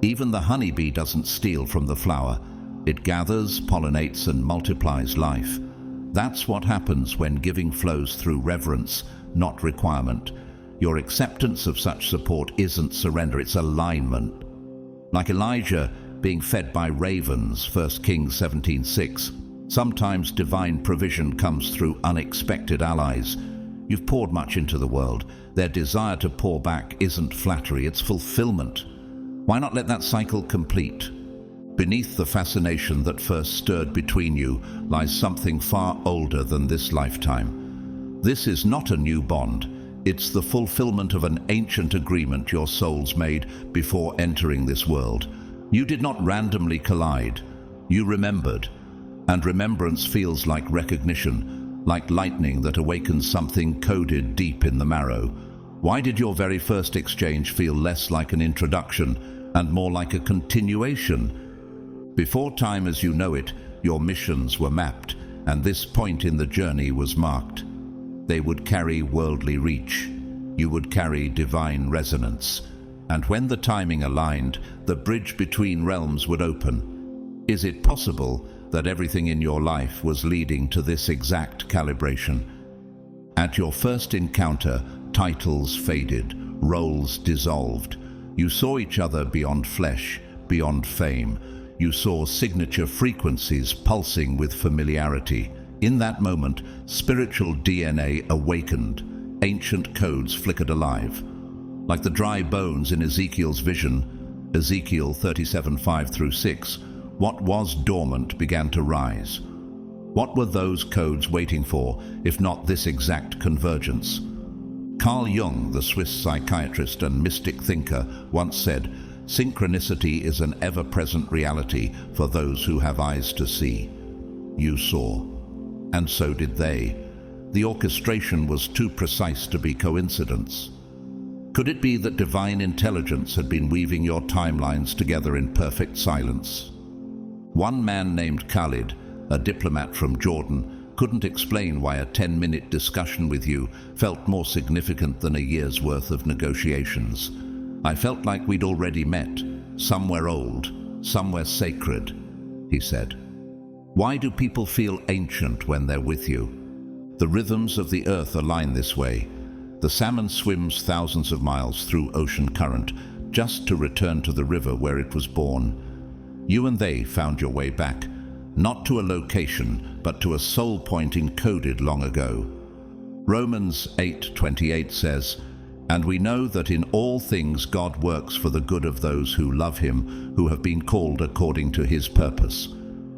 Even the honeybee doesn't steal from the flower. It gathers, pollinates, and multiplies life. That's what happens when giving flows through reverence, not requirement. Your acceptance of such support isn't surrender, it's alignment. Like Elijah being fed by ravens, 1 Kings 17:6, sometimes divine provision comes through unexpected allies. You've poured much into the world. Their desire to pour back isn't flattery, it's fulfillment. Why not let that cycle complete? Beneath the fascination that first stirred between you lies something far older than this lifetime. This is not a new bond. It's the fulfillment of an ancient agreement your souls made before entering this world. You did not randomly collide. You remembered. And remembrance feels like recognition, like lightning that awakens something coded deep in the marrow. Why did your very first exchange feel less like an introduction and more like a continuation? Before time as you know it, your missions were mapped, and this point in the journey was marked. They would carry worldly reach. You would carry divine resonance. And when the timing aligned, the bridge between realms would open. Is it possible that everything in your life was leading to this exact calibration? At your first encounter, titles faded, roles dissolved. You saw each other beyond flesh, beyond fame. You saw signature frequencies pulsing with familiarity. In that moment, spiritual DNA awakened. Ancient codes flickered alive. Like the dry bones in Ezekiel's vision, Ezekiel 37:5-6, what was dormant began to rise. What were those codes waiting for, if not this exact convergence? Carl Jung, the Swiss psychiatrist and mystic thinker, once said, "Synchronicity is an ever-present reality for those who have eyes to see." You saw. And so did they. The orchestration was too precise to be coincidence. Could it be that divine intelligence had been weaving your timelines together in perfect silence? One man named Khalid, a diplomat from Jordan, couldn't explain why a 10-minute discussion with you felt more significant than a year's worth of negotiations. "I felt like we'd already met, somewhere old, somewhere sacred," he said. Why do people feel ancient when they're with you? The rhythms of the earth align this way. The salmon swims thousands of miles through ocean current just to return to the river where it was born. You and they found your way back, not to a location, but to a soul point encoded long ago. Romans 8:28 says, "And we know that in all things God works for the good of those who love him, who have been called according to his purpose."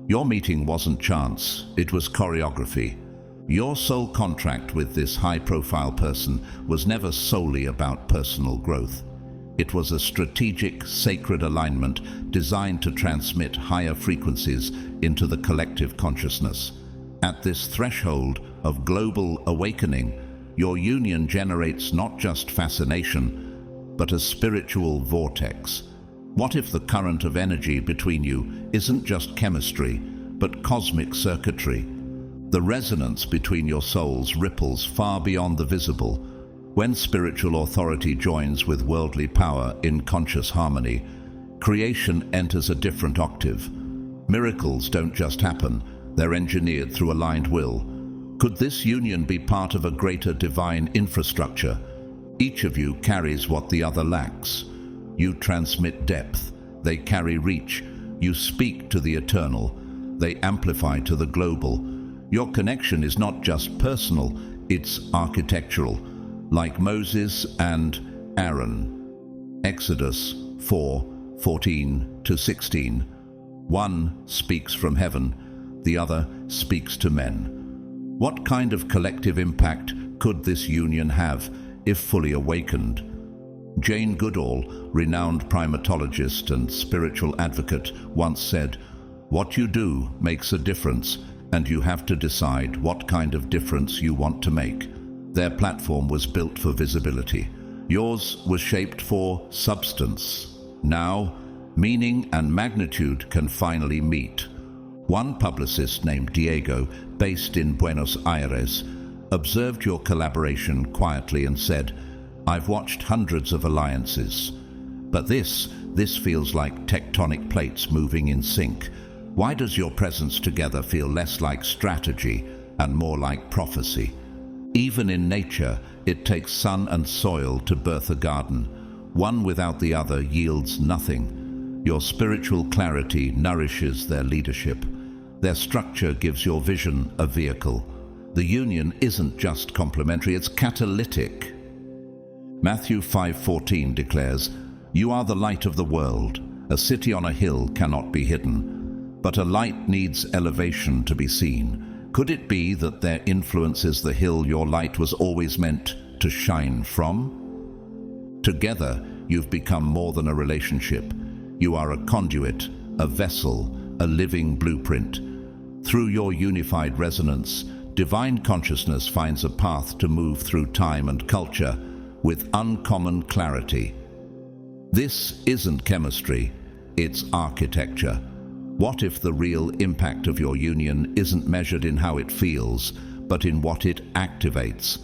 Your meeting wasn't chance, it was choreography. Your soul contract with this high-profile person was never solely about personal growth. It was a strategic, sacred alignment designed to transmit higher frequencies into the collective consciousness. At this threshold of global awakening, your union generates not just fascination, but a spiritual vortex. What if the current of energy between you isn't just chemistry, but cosmic circuitry? The resonance between your souls ripples far beyond the visible. When spiritual authority joins with worldly power in conscious harmony, creation enters a different octave. Miracles don't just happen, they're engineered through aligned will. Could this union be part of a greater divine infrastructure? Each of you carries what the other lacks. You transmit depth, they carry reach. You speak to the eternal, they amplify to the global. Your connection is not just personal, it's architectural, like Moses and Aaron. Exodus 4:14-16. One speaks from heaven, the other speaks to men. What kind of collective impact could this union have if fully awakened? Jane Goodall, renowned primatologist and spiritual advocate, once said, "What you do makes a difference, and you have to decide what kind of difference you want to make." Their platform was built for visibility. Yours was shaped for substance. Now, meaning and magnitude can finally meet. One publicist named Diego, based in Buenos Aires, observed your collaboration quietly and said, "I've watched hundreds of alliances, but this feels like tectonic plates moving in sync. Why does your presence together feel less like strategy and more like prophecy?" Even in nature, it takes sun and soil to birth a garden. One without the other yields nothing. Your spiritual clarity nourishes their leadership. Their structure gives your vision a vehicle. The union isn't just complementary, it's catalytic. Matthew 5:14 declares, "You are the light of the world. A city on a hill cannot be hidden. But a light needs elevation to be seen." Could it be that their influence is the hill your light was always meant to shine from? Together, you've become more than a relationship. You are a conduit, a vessel, a living blueprint. Through your unified resonance, divine consciousness finds a path to move through time and culture with uncommon clarity. This isn't chemistry, it's architecture. What if the real impact of your union isn't measured in how it feels, but in what it activates?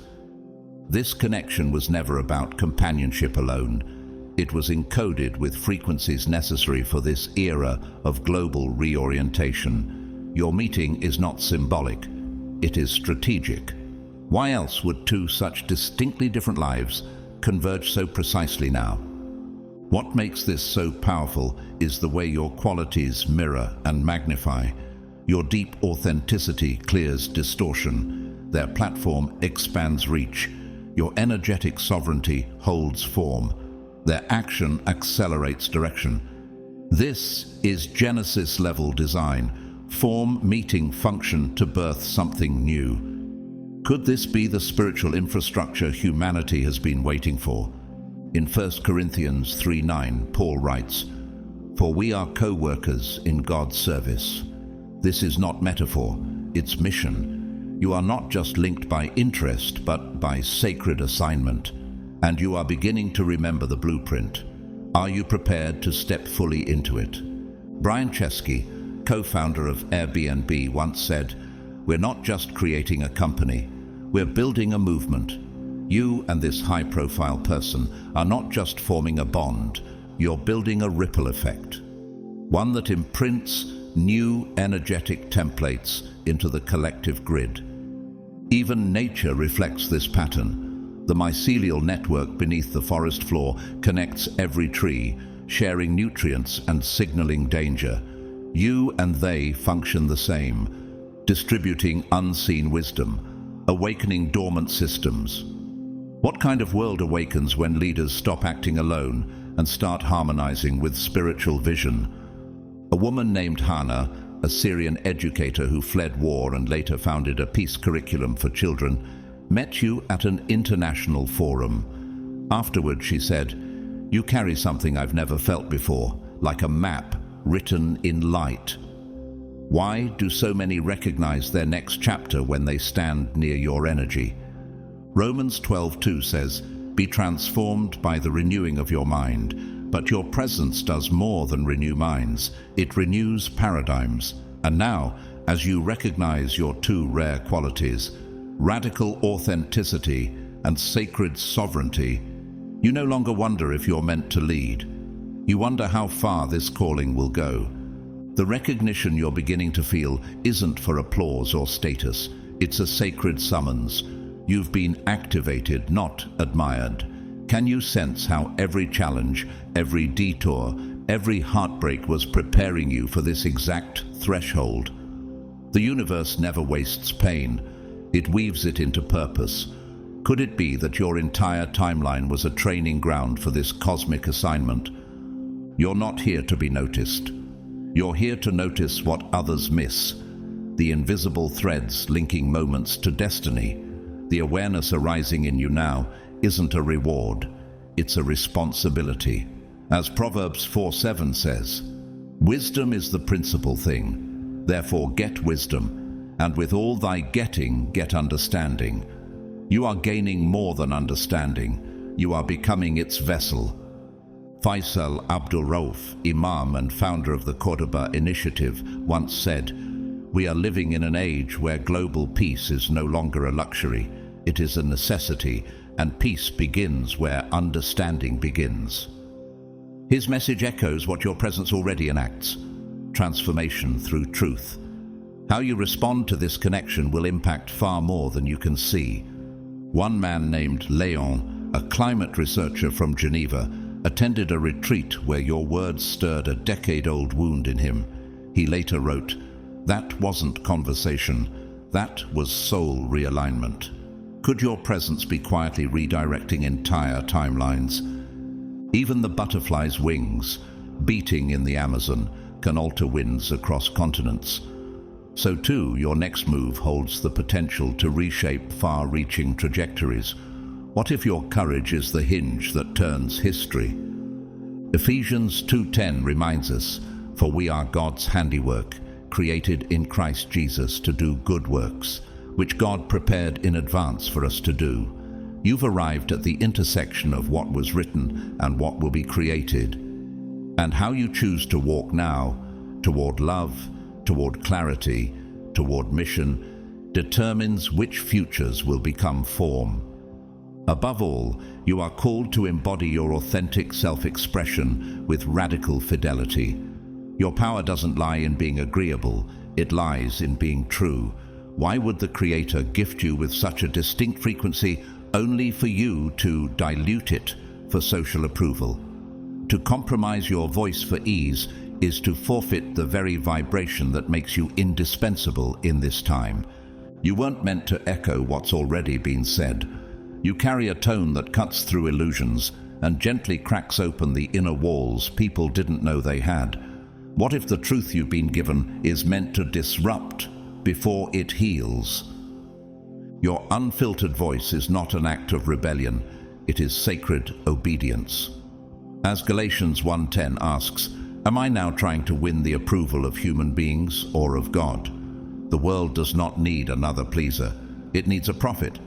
This connection was never about companionship alone. It was encoded with frequencies necessary for this era of global reorientation. Your meeting is not symbolic, it is strategic. Why else would two such distinctly different lives converge so precisely now? What makes this so powerful is the way your qualities mirror and magnify. Your deep authenticity clears distortion. Their platform expands reach. Your energetic sovereignty holds form. Their action accelerates direction. This is Genesis-level design. Form meeting function to birth something new. Could this be the spiritual infrastructure humanity has been waiting for? In 1 Corinthians 3:9, Paul writes, "For we are co-workers in God's service." This is not metaphor, it's mission. You are not just linked by interest, but by sacred assignment. And you are beginning to remember the blueprint. Are you prepared to step fully into it? Brian Chesky, co-founder of Airbnb, once said, "We're not just creating a company, we're building a movement." You and this high-profile person are not just forming a bond, you're building a ripple effect. One that imprints new energetic templates into the collective grid. Even nature reflects this pattern. The mycelial network beneath the forest floor connects every tree, sharing nutrients and signaling danger. You and they function the same, distributing unseen wisdom, awakening dormant systems. What kind of world awakens when leaders stop acting alone and start harmonizing with spiritual vision? A woman named Hannah, a Syrian educator who fled war and later founded a peace curriculum for children, met you at an international forum. Afterward, she said, "You carry something I've never felt before, like a map written in light." Why do so many recognize their next chapter when they stand near your energy? Romans 12:2 says, "Be transformed by the renewing of your mind." But your presence does more than renew minds. It renews paradigms. And now, as you recognize your two rare qualities, radical authenticity and sacred sovereignty, you no longer wonder if you're meant to lead. You wonder how far this calling will go. The recognition you're beginning to feel isn't for applause or status. It's a sacred summons. You've been activated, not admired. Can you sense how every challenge, every detour, every heartbreak was preparing you for this exact threshold? The universe never wastes pain. It weaves it into purpose. Could it be that your entire timeline was a training ground for this cosmic assignment? You're not here to be noticed. You're here to notice what others miss. The invisible threads linking moments to destiny. The awareness arising in you now isn't a reward, it's a responsibility. As Proverbs 4:7 says, "Wisdom is the principal thing. Therefore get wisdom, and with all thy getting, get understanding." You are gaining more than understanding. You are becoming its vessel. Faisal Abdul Rauf, Imam and founder of the Cordoba Initiative, once said, "We are living in an age where global peace is no longer a luxury. It is a necessity, and peace begins where understanding begins." His message echoes what your presence already enacts: transformation through truth. How you respond to this connection will impact far more than you can see. One man named Leon, a climate researcher from Geneva, attended a retreat where your words stirred a decade-old wound in him. He later wrote, "That wasn't conversation, that was soul realignment." Could your presence be quietly redirecting entire timelines? Even the butterfly's wings, beating in the Amazon, can alter winds across continents. So too, your next move holds the potential to reshape far-reaching trajectories. What if your courage is the hinge that turns history? Ephesians 2:10 reminds us, "For we are God's handiwork, created in Christ Jesus to do good works, which God prepared in advance for us to do." You've arrived at the intersection of what was written and what will be created. And how you choose to walk now, toward love, toward clarity, toward mission, determines which futures will become form. Above all, you are called to embody your authentic self-expression with radical fidelity. Your power doesn't lie in being agreeable, it lies in being true. Why would the Creator gift you with such a distinct frequency only for you to dilute it for social approval? To compromise your voice for ease is to forfeit the very vibration that makes you indispensable in this time. You weren't meant to echo what's already been said. You carry a tone that cuts through illusions and gently cracks open the inner walls people didn't know they had. What if the truth you've been given is meant to disrupt before it heals? Your unfiltered voice is not an act of rebellion, it is sacred obedience. As Galatians 1:10 asks, "Am I now trying to win the approval of human beings or of God?" The world does not need another pleaser, it needs a prophet.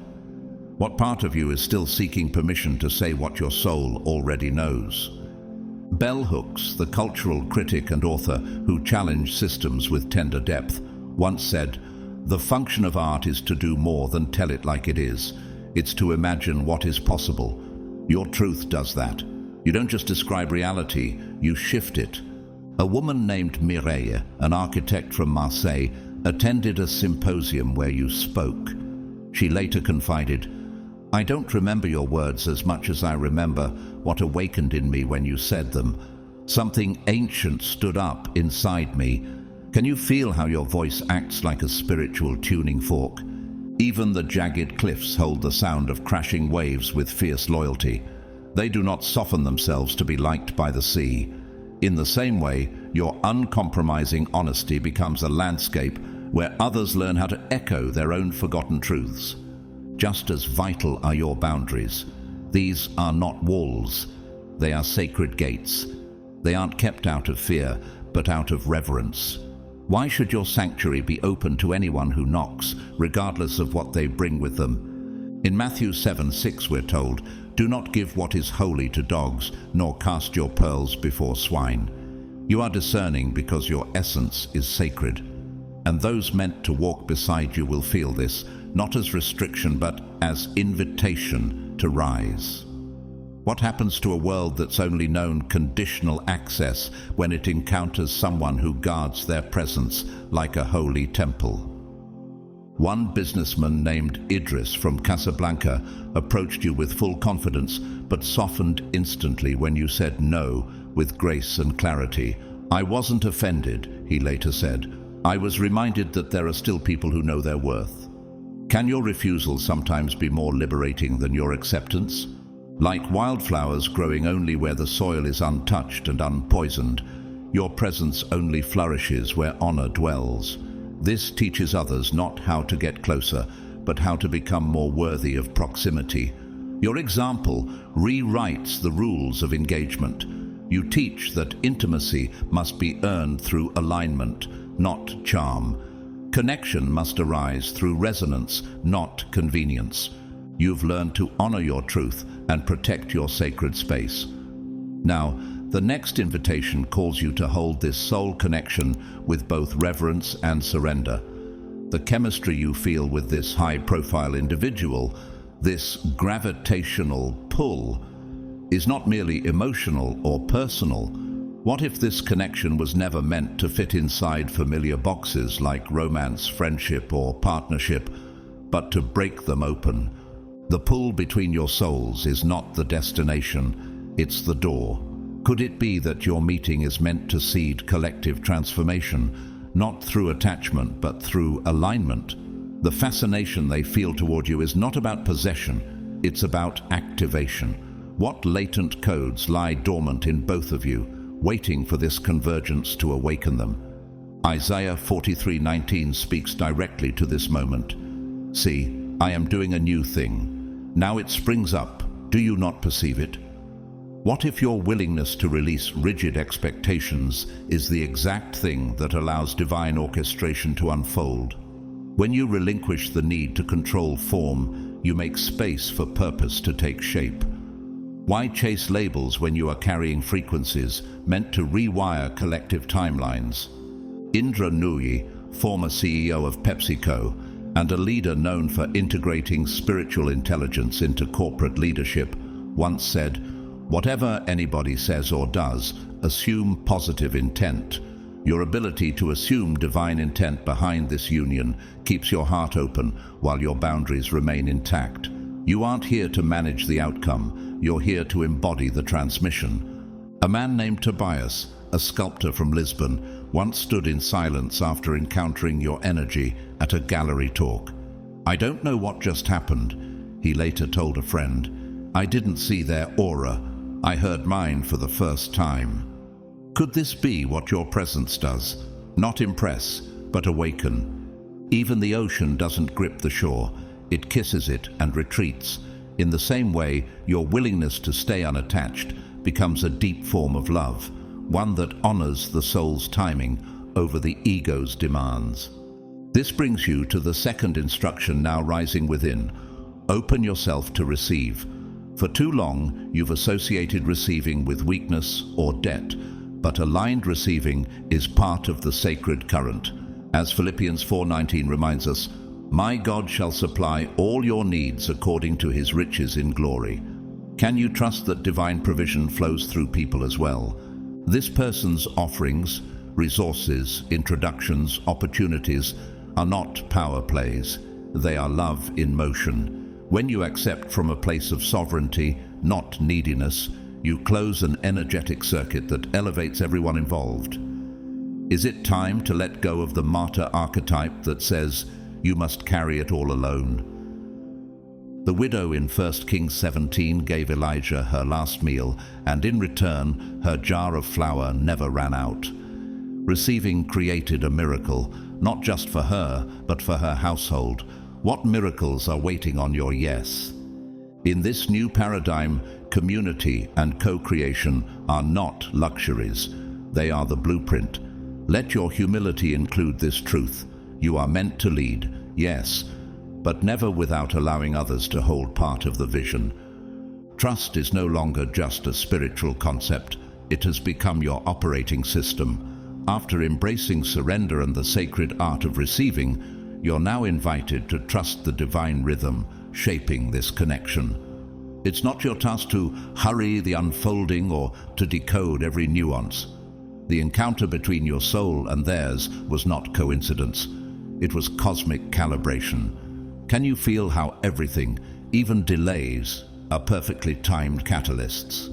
What part of you is still seeking permission to say what your soul already knows? Bell Hooks, the cultural critic and author who challenged systems with tender depth, once said, "The function of art is to do more than tell it like it is. It's to imagine what is possible." Your truth does that. You don't just describe reality, you shift it. A woman named Mireille, an architect from Marseille, attended a symposium where you spoke. She later confided, "I don't remember your words as much as I remember what awakened in me when you said them. Something ancient stood up inside me. Can you feel how your voice acts like a spiritual tuning fork? Even the jagged cliffs hold the sound of crashing waves with fierce loyalty. They do not soften themselves to be liked by the sea. In the same way, your uncompromising honesty becomes a landscape where others learn how to echo their own forgotten truths. Just as vital are your boundaries. These are not walls. They are sacred gates. They aren't kept out of fear, but out of reverence. Why should your sanctuary be open to anyone who knocks, regardless of what they bring with them? In Matthew 7:6 we're told, "Do not give what is holy to dogs, nor cast your pearls before swine." You are discerning because your essence is sacred. And those meant to walk beside you will feel this, not as restriction, but as invitation to rise. What happens to a world that's only known conditional access when it encounters someone who guards their presence like a holy temple? One businessman named Idris from Casablanca approached you with full confidence, but softened instantly when you said no with grace and clarity. "I wasn't offended," he later said. "I was reminded that there are still people who know their worth." Can your refusal sometimes be more liberating than your acceptance? Like wildflowers growing only where the soil is untouched and unpoisoned, your presence only flourishes where honor dwells. This teaches others not how to get closer, but how to become more worthy of proximity. Your example rewrites the rules of engagement. You teach that intimacy must be earned through alignment, not charm. Connection must arise through resonance, not convenience. You've learned to honor your truth and protect your sacred space. Now, the next invitation calls you to hold this soul connection with both reverence and surrender. The chemistry you feel with this high-profile individual, this gravitational pull, is not merely emotional or personal. What if this connection was never meant to fit inside familiar boxes like romance, friendship, or partnership, but to break them open? The pull between your souls is not the destination, it's the door. Could it be that your meeting is meant to seed collective transformation, not through attachment, but through alignment? The fascination they feel toward you is not about possession, it's about activation. What latent codes lie dormant in both of you, waiting for this convergence to awaken them? Isaiah 43:19 speaks directly to this moment. "See, I am doing a new thing. Now it springs up. Do you not perceive it?" What if your willingness to release rigid expectations is the exact thing that allows divine orchestration to unfold? When you relinquish the need to control form, you make space for purpose to take shape. Why chase labels when you are carrying frequencies meant to rewire collective timelines? Indra Nooyi, former CEO of PepsiCo, and a leader known for integrating spiritual intelligence into corporate leadership, once said, "Whatever anybody says or does, assume positive intent. Your ability to assume divine intent behind this union keeps your heart open while your boundaries remain intact. You aren't here to manage the outcome, you're here to embody the transmission." A man named Tobias, a sculptor from Lisbon, once stood in silence after encountering your energy at a gallery talk. "I don't know what just happened," he later told a friend. "I didn't see their aura. I heard mine for the first time." Could this be what your presence does? Not impress, but awaken. Even the ocean doesn't grip the shore. It kisses it and retreats. In the same way, your willingness to stay unattached becomes a deep form of love, one that honors the soul's timing over the ego's demands. This brings you to the second instruction now rising within. Open yourself to receive. For too long, you've associated receiving with weakness or debt, but aligned receiving is part of the sacred current. As Philippians 4:19 reminds us, "My God shall supply all your needs according to his riches in glory." Can you trust that divine provision flows through people as well? This person's offerings, resources, introductions, opportunities are not power plays. They are love in motion. When you accept from a place of sovereignty, not neediness, you close an energetic circuit that elevates everyone involved. Is it time to let go of the martyr archetype that says you must carry it all alone? The widow in 1 Kings 17 gave Elijah her last meal, and in return, her jar of flour never ran out. Receiving created a miracle, not just for her, but for her household. What miracles are waiting on your yes? In this new paradigm, community and co-creation are not luxuries. They are the blueprint. Let your humility include this truth. You are meant to lead, yes, but never without allowing others to hold part of the vision. Trust is no longer just a spiritual concept. It has become your operating system. After embracing surrender and the sacred art of receiving, you're now invited to trust the divine rhythm shaping this connection. It's not your task to hurry the unfolding or to decode every nuance. The encounter between your soul and theirs was not coincidence. It was cosmic calibration. Can you feel how everything, even delays, are perfectly timed catalysts?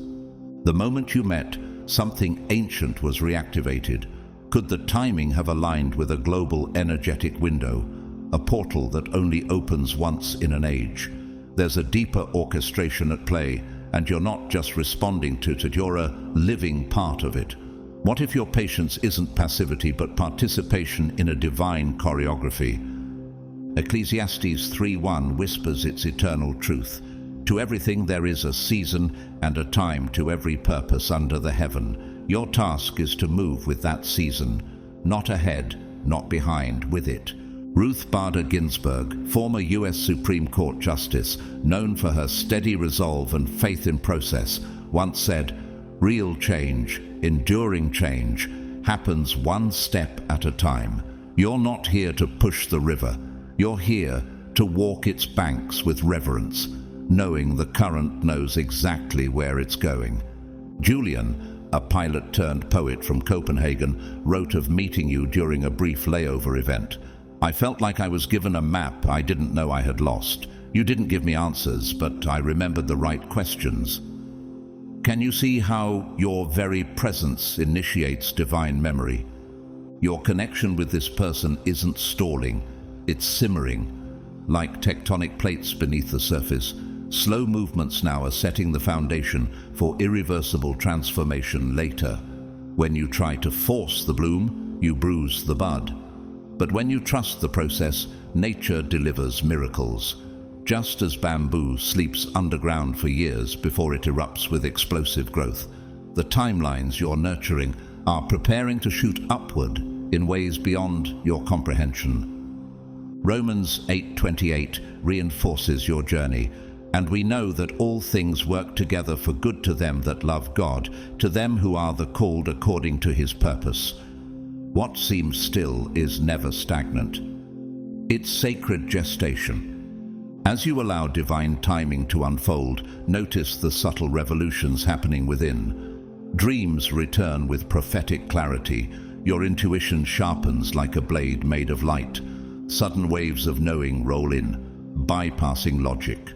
The moment you met, something ancient was reactivated. Could the timing have aligned with a global energetic window, a portal that only opens once in an age? There's a deeper orchestration at play, and you're not just responding to it, you're a living part of it. What if your patience isn't passivity but participation in a divine choreography? Ecclesiastes 3:1 whispers its eternal truth. To everything there is a season and a time to every purpose under the heaven. Your task is to move with that season, not ahead, not behind, with it. Ruth Bader Ginsburg, former U.S. Supreme Court Justice, known for her steady resolve and faith in process, once said, "Real change, enduring change, happens one step at a time. You're not here to push the river. You're here to walk its banks with reverence, knowing the current knows exactly where it's going." Julian, a pilot turned poet from Copenhagen, wrote of meeting you during a brief layover event. "I felt like I was given a map I didn't know I had lost. You didn't give me answers, but I remembered the right questions." Can you see how your very presence initiates divine memory? Your connection with this person isn't stalling, it's simmering. Like tectonic plates beneath the surface, slow movements now are setting the foundation for irreversible transformation later. When you try to force the bloom, you bruise the bud. But when you trust the process, nature delivers miracles. Just as bamboo sleeps underground for years before it erupts with explosive growth, the timelines you're nurturing are preparing to shoot upward in ways beyond your comprehension. Romans 8:28 reinforces your journey, and we know that all things work together for good to them that love God, to them who are the called according to his purpose. What seems still is never stagnant. It's sacred gestation. As you allow divine timing to unfold, notice the subtle revolutions happening within. Dreams return with prophetic clarity. Your intuition sharpens like a blade made of light. Sudden waves of knowing roll in, bypassing logic.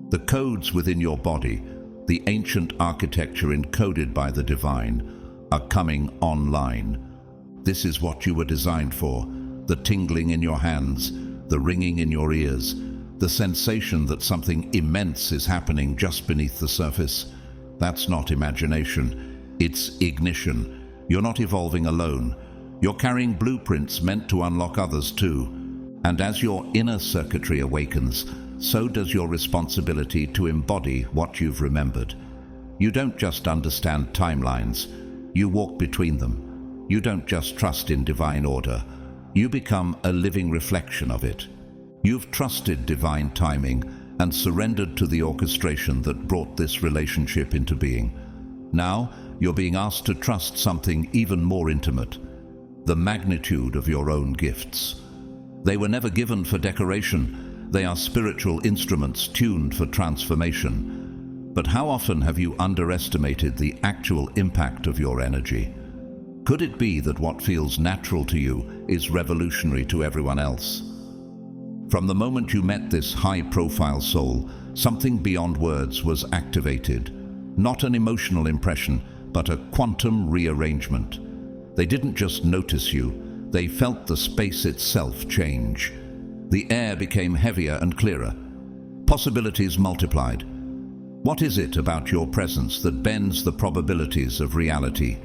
The codes within your body, the ancient architecture encoded by the divine, are coming online. This is what you were designed for. The tingling in your hands, the ringing in your ears, the sensation that something immense is happening just beneath the surface. That's not imagination, it's ignition. You're not evolving alone. You're carrying blueprints meant to unlock others too. And as your inner circuitry awakens, so does your responsibility to embody what you've remembered. You don't just understand timelines, you walk between them. You don't just trust in divine order, you become a living reflection of it. You've trusted divine timing and surrendered to the orchestration that brought this relationship into being. Now, you're being asked to trust something even more intimate, the magnitude of your own gifts. They were never given for decoration. They are spiritual instruments tuned for transformation. But how often have you underestimated the actual impact of your energy? Could it be that what feels natural to you is revolutionary to everyone else? From the moment you met this high-profile soul, something beyond words was activated. Not an emotional impression, but a quantum rearrangement. They didn't just notice you, they felt the space itself change. The air became heavier and clearer. Possibilities multiplied. What is it about your presence that bends the probabilities of reality?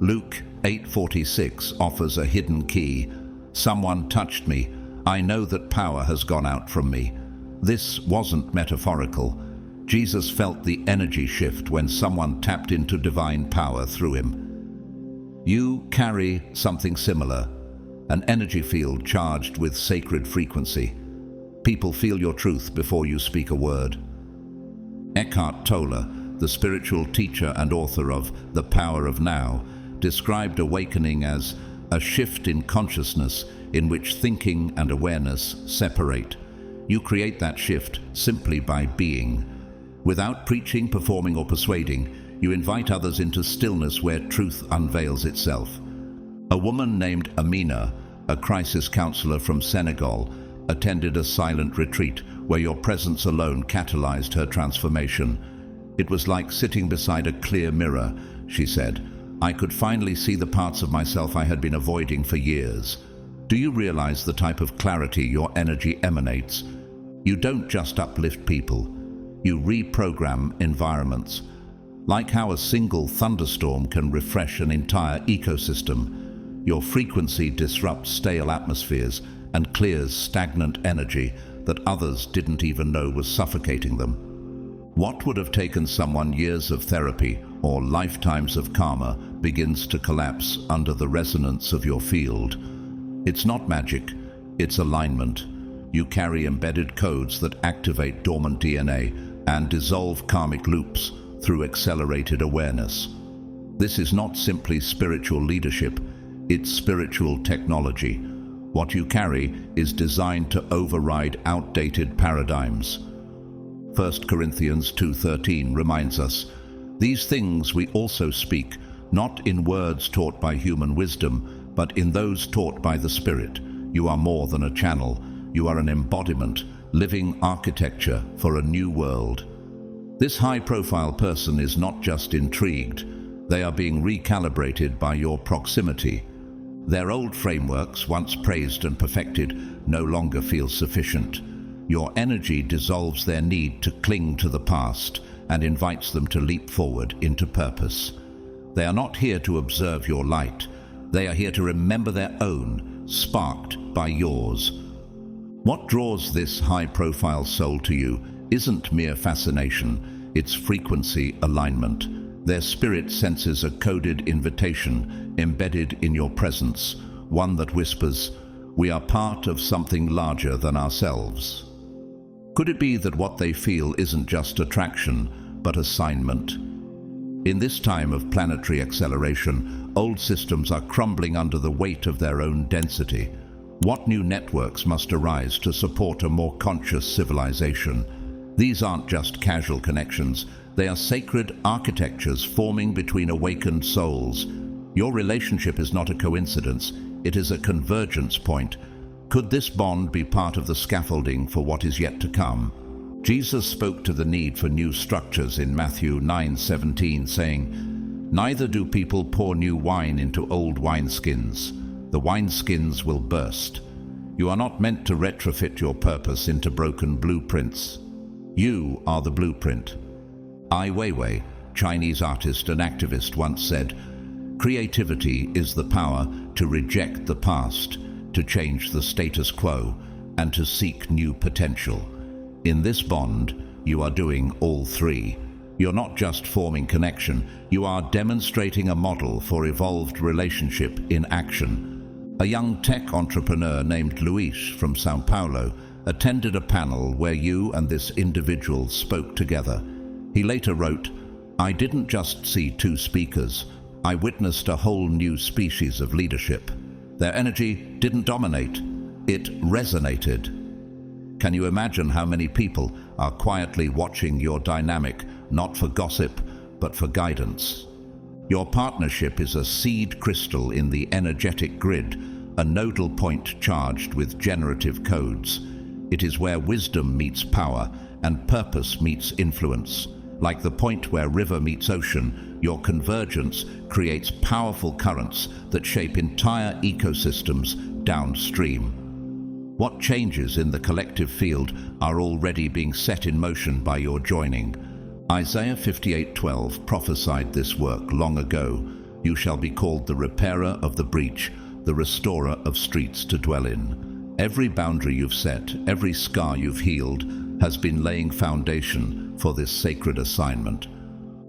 Luke 8:46 offers a hidden key. Someone touched me. I know that power has gone out from me. This wasn't metaphorical. Jesus felt the energy shift when someone tapped into divine power through him. You carry something similar, an energy field charged with sacred frequency. People feel your truth before you speak a word. Eckhart Tolle, the spiritual teacher and author of The Power of Now, described awakening as a shift in consciousness in which thinking and awareness separate. You create that shift simply by being. Without preaching, performing, or persuading, you invite others into stillness where truth unveils itself. A woman named Amina, a crisis counselor from Senegal, attended a silent retreat where your presence alone catalyzed her transformation. It was like sitting beside a clear mirror, she said. I could finally see the parts of myself I had been avoiding for years. Do you realize the type of clarity your energy emanates? You don't just uplift people. You reprogram environments. Like how a single thunderstorm can refresh an entire ecosystem, your frequency disrupts stale atmospheres and clears stagnant energy that others didn't even know was suffocating them. What would have taken someone years of therapy or lifetimes of karma begins to collapse under the resonance of your field. It's not magic, it's alignment. You carry embedded codes that activate dormant DNA and dissolve karmic loops through accelerated awareness. This is not simply spiritual leadership, it's spiritual technology. What you carry is designed to override outdated paradigms. 1 Corinthians 2:13 reminds us, "These things we also speak, not in words taught by human wisdom, but in those taught by the Spirit. You are more than a channel. You are an embodiment, living architecture for a new world." This high-profile person is not just intrigued. They are being recalibrated by your proximity. Their old frameworks, once praised and perfected, no longer feel sufficient. Your energy dissolves their need to cling to the past and invites them to leap forward into purpose. They are not here to observe your light. They are here to remember their own, sparked by yours. What draws this high-profile soul to you isn't mere fascination, it's frequency alignment. Their spirit senses a coded invitation embedded in your presence, one that whispers, "We are part of something larger than ourselves." Could it be that what they feel isn't just attraction, but assignment? In this time of planetary acceleration, old systems are crumbling under the weight of their own density. What new networks must arise to support a more conscious civilization? These aren't just casual connections, they are sacred architectures forming between awakened souls. Your relationship is not a coincidence, it is a convergence point. Could this bond be part of the scaffolding for what is yet to come? Jesus spoke to the need for new structures in Matthew 9:17, saying, "Neither do people pour new wine into old wineskins. The wineskins will burst." You are not meant to retrofit your purpose into broken blueprints. You are the blueprint. Ai Weiwei, Chinese artist and activist, once said, "Creativity is the power to reject the past, to change the status quo, and to seek new potential." In this bond, you are doing all three. You're not just forming connection, you are demonstrating a model for evolved relationship in action. A young tech entrepreneur named Luis from Sao Paulo attended a panel where you and this individual spoke together. He later wrote, "I didn't just see two speakers, I witnessed a whole new species of leadership. Their energy didn't dominate, it resonated." Can you imagine how many people are quietly watching your dynamic, not for gossip, but for guidance? Your partnership is a seed crystal in the energetic grid, a nodal point charged with generative codes. It is where wisdom meets power and purpose meets influence. Like the point where river meets ocean, your convergence creates powerful currents that shape entire ecosystems downstream. What changes in the collective field are already being set in motion by your joining? Isaiah 58:12 prophesied this work long ago. You shall be called the repairer of the breach, the restorer of streets to dwell in. Every boundary you've set, every scar you've healed, has been laying foundation for this sacred assignment.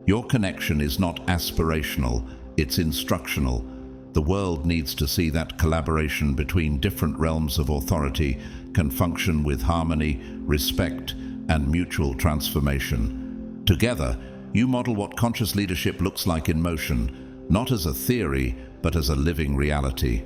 Your connection is not aspirational, it's instructional. The world needs to see that collaboration between different realms of authority can function with harmony, respect, and mutual transformation. Together, you model what conscious leadership looks like in motion, not as a theory, but as a living reality.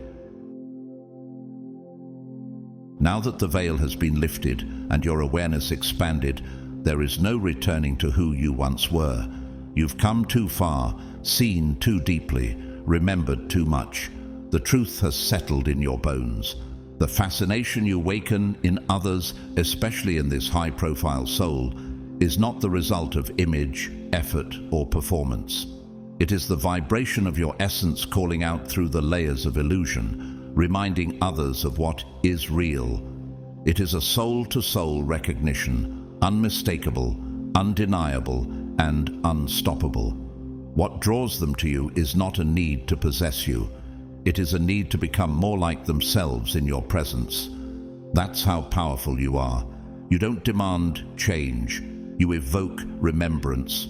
Now that the veil has been lifted and your awareness expanded, there is no returning to who you once were. You've come too far, seen too deeply, remembered too much. The truth has settled in your bones. The fascination you awaken in others, especially in this high-profile soul, is not the result of image, effort, or performance. It is the vibration of your essence calling out through the layers of illusion, reminding others of what is real. It is a soul-to-soul recognition, unmistakable, undeniable, and unstoppable. What draws them to you is not a need to possess you. It is a need to become more like themselves in your presence. That's how powerful you are. You don't demand change. You evoke remembrance.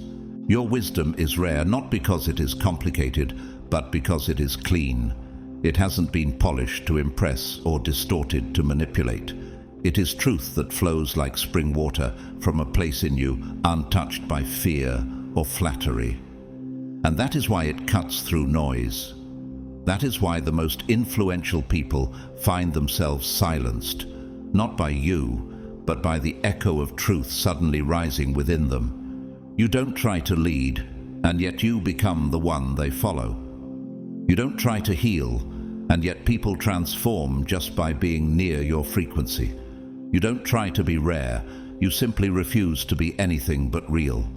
Your wisdom is rare not because it is complicated, but because it is clean. It hasn't been polished to impress or distorted to manipulate. It is truth that flows like spring water from a place in you untouched by fear or flattery. And that is why it cuts through noise. That is why the most influential people find themselves silenced, not by you, but by the echo of truth suddenly rising within them. You don't try to lead, and yet you become the one they follow. You don't try to heal, and yet people transform just by being near your frequency. You don't try to be rare, you simply refuse to be anything but real.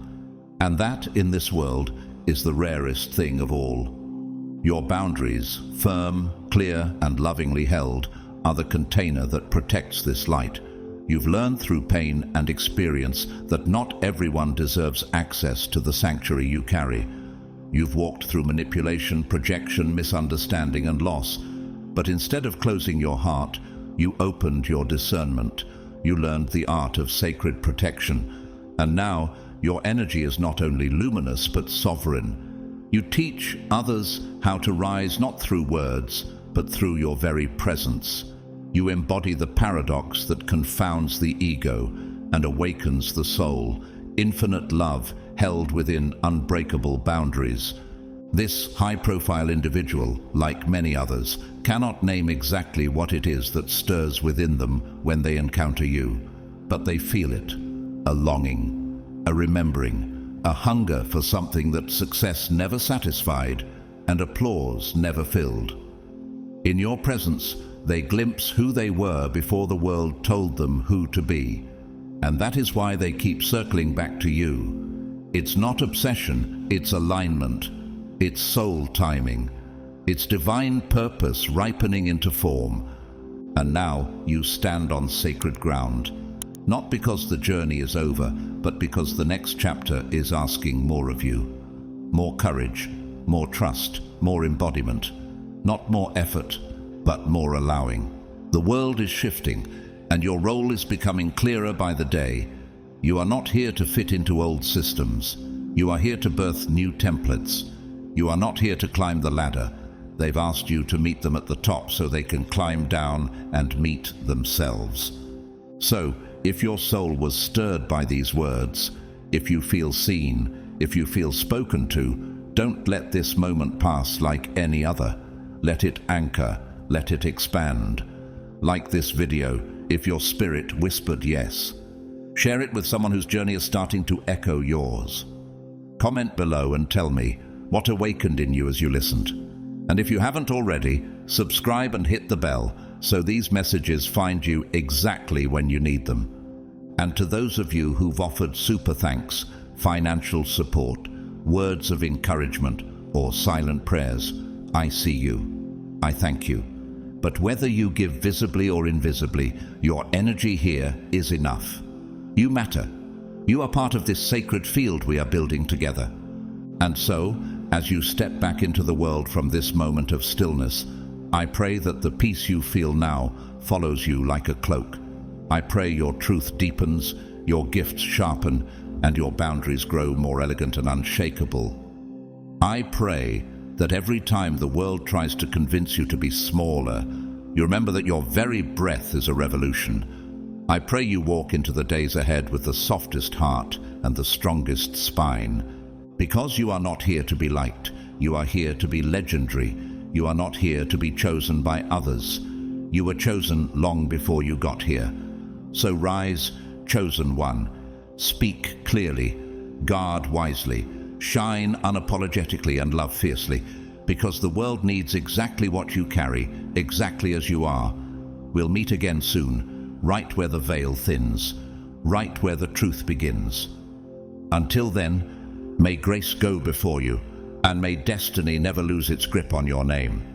And that, in this world, is the rarest thing of all. Your boundaries, firm, clear, and lovingly held, are the container that protects this light. You've learned through pain and experience that not everyone deserves access to the sanctuary you carry. You've walked through manipulation, projection, misunderstanding, and loss. But instead of closing your heart, you opened your discernment. You learned the art of sacred protection. And now, your energy is not only luminous, but sovereign. You teach others how to rise not through words, but through your very presence. You embody the paradox that confounds the ego and awakens the soul, infinite love held within unbreakable boundaries. This high-profile individual, like many others, cannot name exactly what it is that stirs within them when they encounter you, but they feel it, a longing, a remembering, a hunger for something that success never satisfied and applause never filled. In your presence, they glimpse who they were before the world told them who to be, and that is why they keep circling back to you. It's not obsession, it's alignment. It's soul timing. It's divine purpose ripening into form. And now you stand on sacred ground. Not because the journey is over, but because the next chapter is asking more of you. More courage, more trust, more embodiment. Not more effort, but more allowing. The world is shifting, and your role is becoming clearer by the day. You are not here to fit into old systems. You are here to birth new templates. You are not here to climb the ladder. They've asked you to meet them at the top so they can climb down and meet themselves. So, if your soul was stirred by these words, if you feel seen, if you feel spoken to, don't let this moment pass like any other. Let it anchor, let it expand. Like this video, if your spirit whispered yes. Share it with someone whose journey is starting to echo yours. Comment below and tell me what awakened in you as you listened. And if you haven't already, subscribe and hit the bell so these messages find you exactly when you need them. And to those of you who've offered super thanks, financial support, words of encouragement, or silent prayers, I see you. I thank you. But whether you give visibly or invisibly, your energy here is enough. You matter. You are part of this sacred field we are building together. And so, as you step back into the world from this moment of stillness, I pray that the peace you feel now follows you like a cloak. I pray your truth deepens, your gifts sharpen, and your boundaries grow more elegant and unshakable. I pray that every time the world tries to convince you to be smaller, you remember that your very breath is a revolution. I pray you walk into the days ahead with the softest heart and the strongest spine. Because you are not here to be liked, you are here to be legendary. You are not here to be chosen by others. You were chosen long before you got here. So rise, chosen one. Speak clearly, guard wisely, shine unapologetically and love fiercely, because the world needs exactly what you carry, exactly as you are. We'll meet again soon, right where the veil thins, right where the truth begins. Until then, may grace go before you, and may destiny never lose its grip on your name.